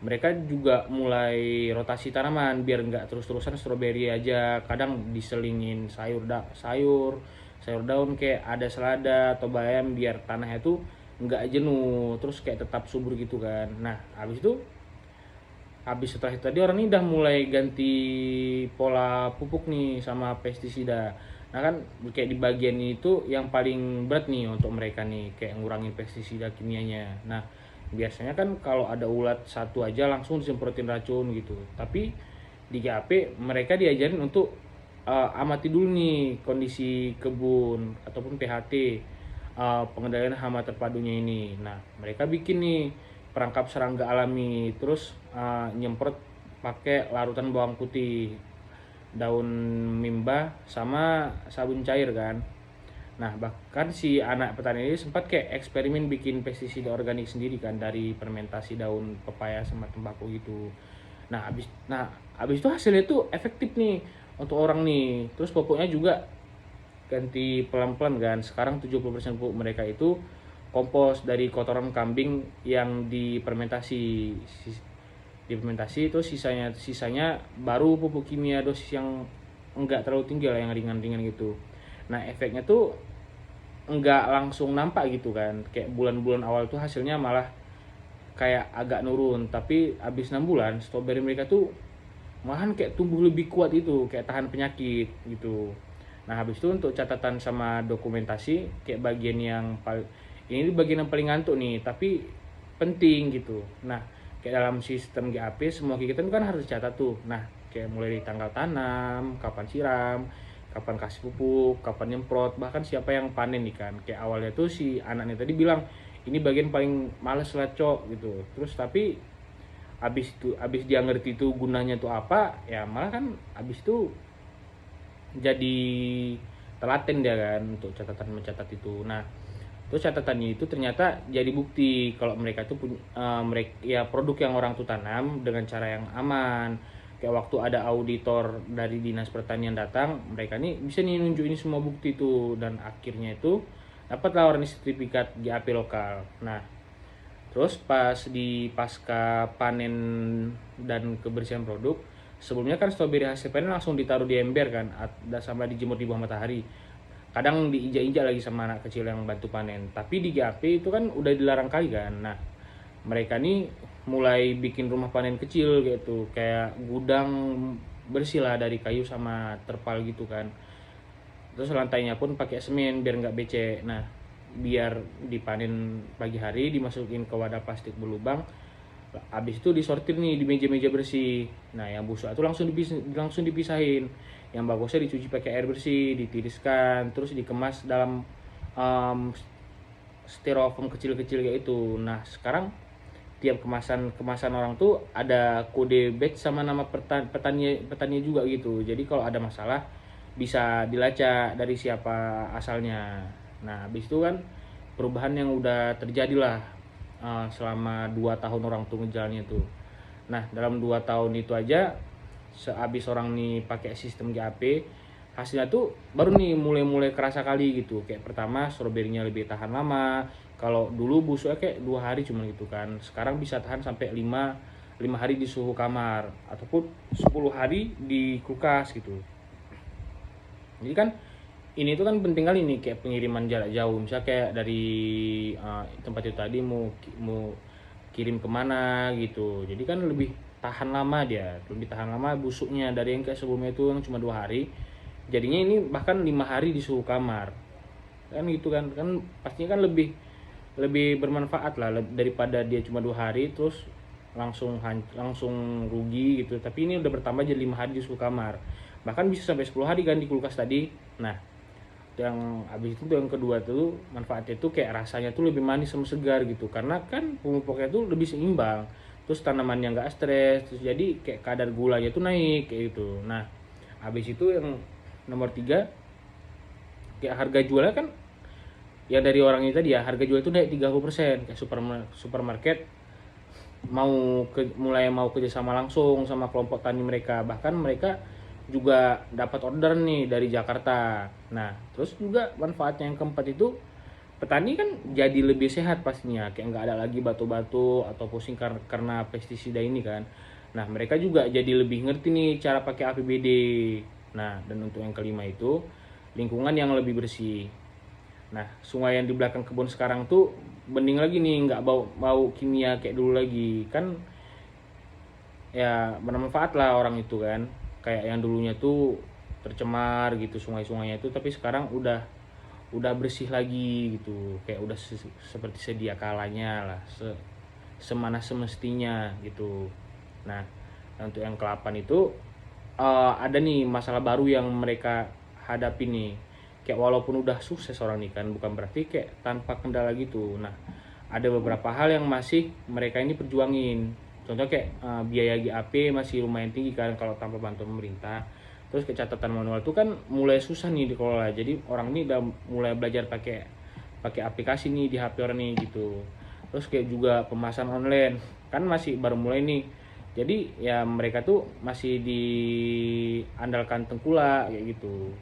[SPEAKER 1] mereka juga mulai rotasi tanaman biar nggak terus-terusan stroberi aja. Kadang diselingin sayur daun kayak ada selada atau bayam biar tanahnya tuh nggak jenuh, terus kayak tetap subur gitu kan. Nah, habis setelah itu tadi orang ini udah mulai ganti pola pupuk nih sama pestisida. Nah, kan kayak di bagian itu yang paling berat nih untuk mereka nih, kayak ngurangin pestisida kimianya. Nah, biasanya kan kalau ada ulat satu aja langsung disemprotin racun gitu. Tapi di GAP mereka diajarin untuk amati dulu nih kondisi kebun ataupun PHT. pengendalian hama terpadunya ini. Nah, mereka bikin nih perangkap serangga alami, terus nyemprot pakai larutan bawang putih, daun mimba sama sabun cair kan. Nah, bahkan si anak petani ini sempat kayak eksperimen bikin pestisida organik sendiri kan dari fermentasi daun pepaya sama tembakau gitu. Nah, abis itu hasilnya tuh efektif nih untuk orang nih. Terus pupuknya juga ganti pelan-pelan kan. Sekarang 70% pupuk mereka itu kompos dari kotoran kambing yang difermentasi itu sisanya baru pupuk kimia dosis yang enggak terlalu tinggi lah, yang ringan-ringan gitu. Nah, efeknya tuh enggak langsung nampak gitu kan, kayak bulan-bulan awal tuh hasilnya malah kayak agak nurun, tapi abis 6 bulan strawberry mereka tuh malahan kayak tumbuh lebih kuat itu, kayak tahan penyakit gitu. Nah, habis itu untuk catatan sama dokumentasi, kayak bagian yang ini bagian yang paling ngantuk nih, tapi penting gitu. Nah, kayak dalam sistem GAP semua kegiatan kan harus dicatat tuh. Nah, kayak mulai dari tanggal tanam, kapan siram, kapan kasih pupuk, kapan nyemprot, bahkan siapa yang panen nih kan. Kayak awalnya tuh si anaknya tadi bilang ini bagian paling males lah cok gitu. Terus tapi abis dia ngerti tuh gunanya tuh apa, ya malah kan abis itu jadi telaten dia kan untuk catatan mencatat itu. Nah, terus catatannya itu ternyata jadi bukti kalau mereka tuh punya mereka ya produk yang orang tuh tanam dengan cara yang aman. Kayak waktu ada auditor dari Dinas Pertanian datang, mereka nih bisa nih nunjukin semua bukti tuh, dan akhirnya itu dapat lawaran sertifikat GAP lokal. Nah, terus pas di pasca panen dan kebersihan produk, sebelumnya kan stroberi hasil panen langsung ditaruh di ember kan, sama dijemur di bawah matahari. Kadang diinjak-injak lagi sama anak kecil yang bantu panen. Tapi di GAP itu kan udah dilarang kali kan. Nah, mereka nih mulai bikin rumah panen kecil gitu, kayak gudang bersih lah dari kayu sama terpal gitu kan. Terus lantainya pun pakai semen biar nggak becek. Nah, biar dipanen pagi hari dimasukin ke wadah plastik berlubang, habis itu disortir nih di meja-meja bersih. Nah, yang busuk itu langsung dipisahin, yang bagusnya dicuci pakai air bersih, ditiriskan, terus dikemas dalam um, styrofoam kecil-kecil kayak itu. Nah, sekarang tiap kemasan orang tuh ada kode batch sama nama petani juga gitu. Jadi kalau ada masalah bisa dilacak dari siapa asalnya. Nah, habis itu kan perubahan yang udah terjadi lah selama 2 tahun orang tuh ngejalannya tuh. Nah, dalam 2 tahun itu aja sehabis orang nih pakai sistem GAP, hasilnya tuh baru nih mulai kerasa kali gitu. Kayak pertama stroberinya lebih tahan lama. Kalau dulu busuknya kayak 2 hari cuman gitu kan, sekarang bisa tahan sampai 5 hari di suhu kamar ataupun 10 hari di kulkas gitu. Jadi kan ini tuh kan penting kali nih, kayak pengiriman jarak jauh, misalnya kayak dari tempat itu tadi mau kirim kemana gitu. Jadi kan lebih tahan lama, lebih tahan lama busuknya dari yang kayak sebelumnya itu yang cuma 2 hari. Jadinya ini bahkan 5 hari di suhu kamar kan gitu kan pastinya kan lebih bermanfaat lah daripada dia cuma 2 hari terus langsung rugi gitu. Tapi ini udah bertambah jadi 5 hari di suhu kamar, bahkan bisa sampai 10 hari kan di kulkas tadi. Nah, yang habis itu yang kedua tuh manfaatnya tuh kayak rasanya tuh lebih manis sama segar gitu, karena kan pupuknya tuh lebih seimbang, terus tanamannya nggak stres, terus jadi kayak kadar gulanya tuh naik kayak gitu. Nah, habis itu yang nomor 3, kayak harga jualnya kan ya dari orang ini tadi ya, harga jual itu naik 30%. Kayak supermarket mulai mau kerjasama langsung sama kelompok tani mereka, bahkan mereka juga dapat order nih dari Jakarta. Nah, terus juga manfaatnya yang keempat itu, petani kan jadi lebih sehat pastinya, kayak nggak ada lagi batu-batu atau pusing karena pestisida ini kan. Nah, mereka juga jadi lebih ngerti nih cara pakai APBD. Nah, dan untuk yang kelima itu lingkungan yang lebih bersih. Nah, sungai yang di belakang kebun sekarang tuh bening lagi nih, nggak bau kimia kayak dulu lagi kan. Ya bermanfaat lah orang itu kan, kayak yang dulunya tuh tercemar gitu sungai-sungainya itu, tapi sekarang udah bersih lagi gitu, kayak udah seperti sedia kalanya lah, semana semestinya gitu. Nah, untuk yang ke-8 itu ada nih masalah baru yang mereka hadapi nih, kayak walaupun udah sukses orang nih kan, bukan berarti kayak tanpa kendala gitu. Nah, ada beberapa hal yang masih mereka ini perjuangin. Contoh kayak biaya GAP masih lumayan tinggi kan kalau tanpa bantuan pemerintah. Terus kayak catatan manual itu kan mulai susah nih dikelola. Jadi orang ini udah mulai belajar pakai pakai aplikasi nih di HP orang nih gitu. Terus kayak juga pemasaran online kan masih baru mulai nih. Jadi ya mereka tuh masih diandalkan tengkulak kayak gitu.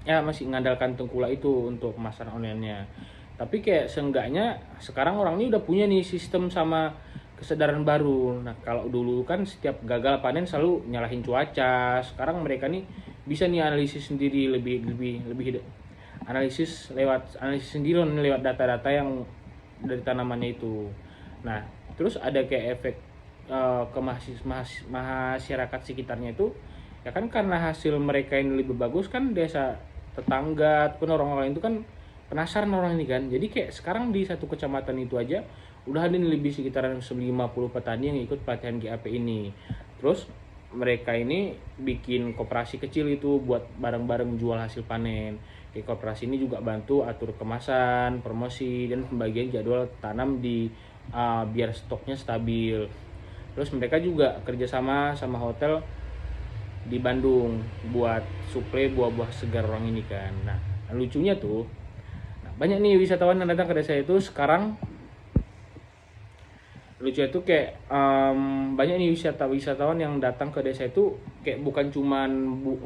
[SPEAKER 1] Ya masih mengandalkan tengkulak itu untuk pemasaran online-nya. Tapi kayak seenggaknya sekarang orang ini udah punya nih sistem sama kesadaran baru. Nah, kalau dulu kan setiap gagal panen selalu nyalahin cuaca. Sekarang mereka nih bisa nih analisis sendiri, lebih analisis sendiri lewat data-data yang dari tanamannya itu. Nah, terus ada kayak efek ke masyarakat sekitarnya itu ya kan, karena hasil mereka ini lebih bagus kan, desa tetangga pun orang-orang itu kan penasaran orang ini kan. Jadi kayak sekarang di satu kecamatan itu aja udah ada nih lebih sekitaran 50 petani yang ikut pelatihan GAP ini. Terus mereka ini bikin koperasi kecil itu buat bareng-bareng jual hasil panen. Kayak koperasi ini juga bantu atur kemasan, promosi, dan pembagian jadwal tanam di biar stoknya stabil. Terus mereka juga kerjasama sama hotel di Bandung buat suplai buah-buah segar orang ini kan. Nah, lucunya tuh, banyak nih wisatawan yang datang ke desa itu sekarang. Lucunya tuh kayak banyak nih wisatawan yang datang ke desa itu kayak bukan cuman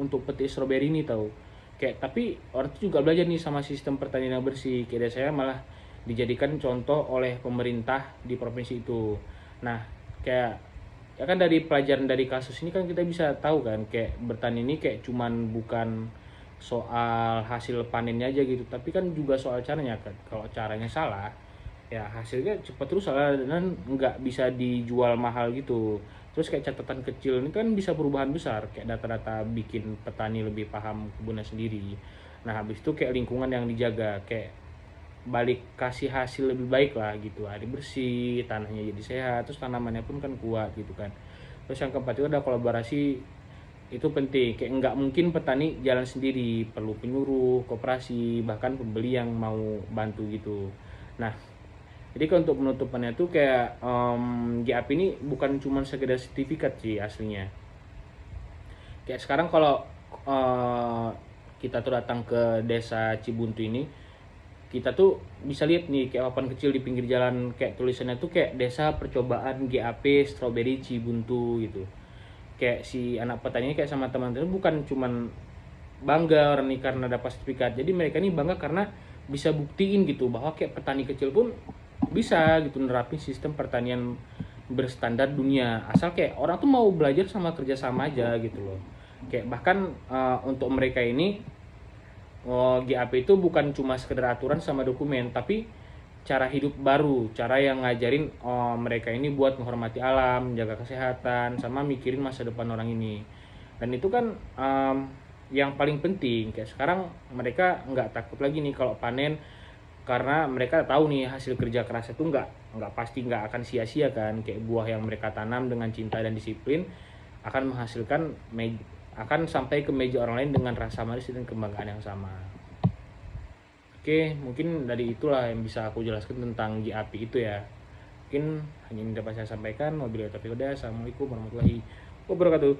[SPEAKER 1] untuk petik stroberi ini tahu. Kayak tapi orang itu juga belajar nih sama sistem pertanian yang bersih. Kayak desanya malah dijadikan contoh oleh pemerintah di provinsi itu. Nah, kayak ya kan dari pelajaran dari kasus ini kan kita bisa tahu kan kayak bertani ini kayak cuman bukan soal hasil panennya aja gitu, tapi kan juga soal caranya kan. Kalau caranya salah ya hasilnya cepat rusak dan nggak bisa dijual mahal gitu. Terus kayak catatan kecil ini kan bisa perubahan besar, kayak data-data bikin petani lebih paham kebunnya sendiri. Nah, habis itu kayak lingkungan yang dijaga, kayak balik kasih hasil lebih baik lah gitu, air bersih, tanahnya jadi sehat, terus tanamannya pun kan kuat gitu kan. Terus yang keempat itu ada kolaborasi, itu penting. Kayak nggak mungkin petani jalan sendiri, perlu penyuluh, koperasi, bahkan pembeli yang mau bantu gitu. Nah, jadi kalau untuk penutupannya tuh kayak GAP ini bukan cuma sekedar sertifikat sih aslinya. Kayak sekarang kalau kita tuh datang ke desa Cibuntu ini, kita tuh bisa lihat nih kayak papan kecil di pinggir jalan, kayak tulisannya tuh kayak desa percobaan GAP stroberi Cibuntu gitu. Kayak si anak petani kayak sama teman-teman bukan cuman bangga orang ini karena dapat sertifikat. Jadi mereka ini bangga karena bisa buktiin gitu bahwa kayak petani kecil pun bisa gitu nerapin sistem pertanian berstandar dunia, asal kayak orang tuh mau belajar sama kerja sama aja gitu loh. Kayak bahkan untuk mereka ini GAP itu bukan cuma sekedar aturan sama dokumen, tapi cara hidup baru, cara yang ngajarin mereka ini buat menghormati alam, jaga kesehatan, sama mikirin masa depan orang ini. Dan itu kan yang paling penting. Kayak sekarang mereka nggak takut lagi nih kalau panen, karena mereka tahu nih hasil kerja keras itu nggak pasti nggak akan sia-sia kan. Kayak buah yang mereka tanam dengan cinta dan disiplin akan menghasilkan akan sampai ke meja orang lain dengan rasa manis dan kebanggaan yang sama. Oke, mungkin dari itulah yang bisa aku jelaskan tentang GAP itu ya. Mungkin hanya ini dapat saya sampaikan. Wabillahi taufiq wal hidayah. Assalamualaikum warahmatullahi wabarakatuh.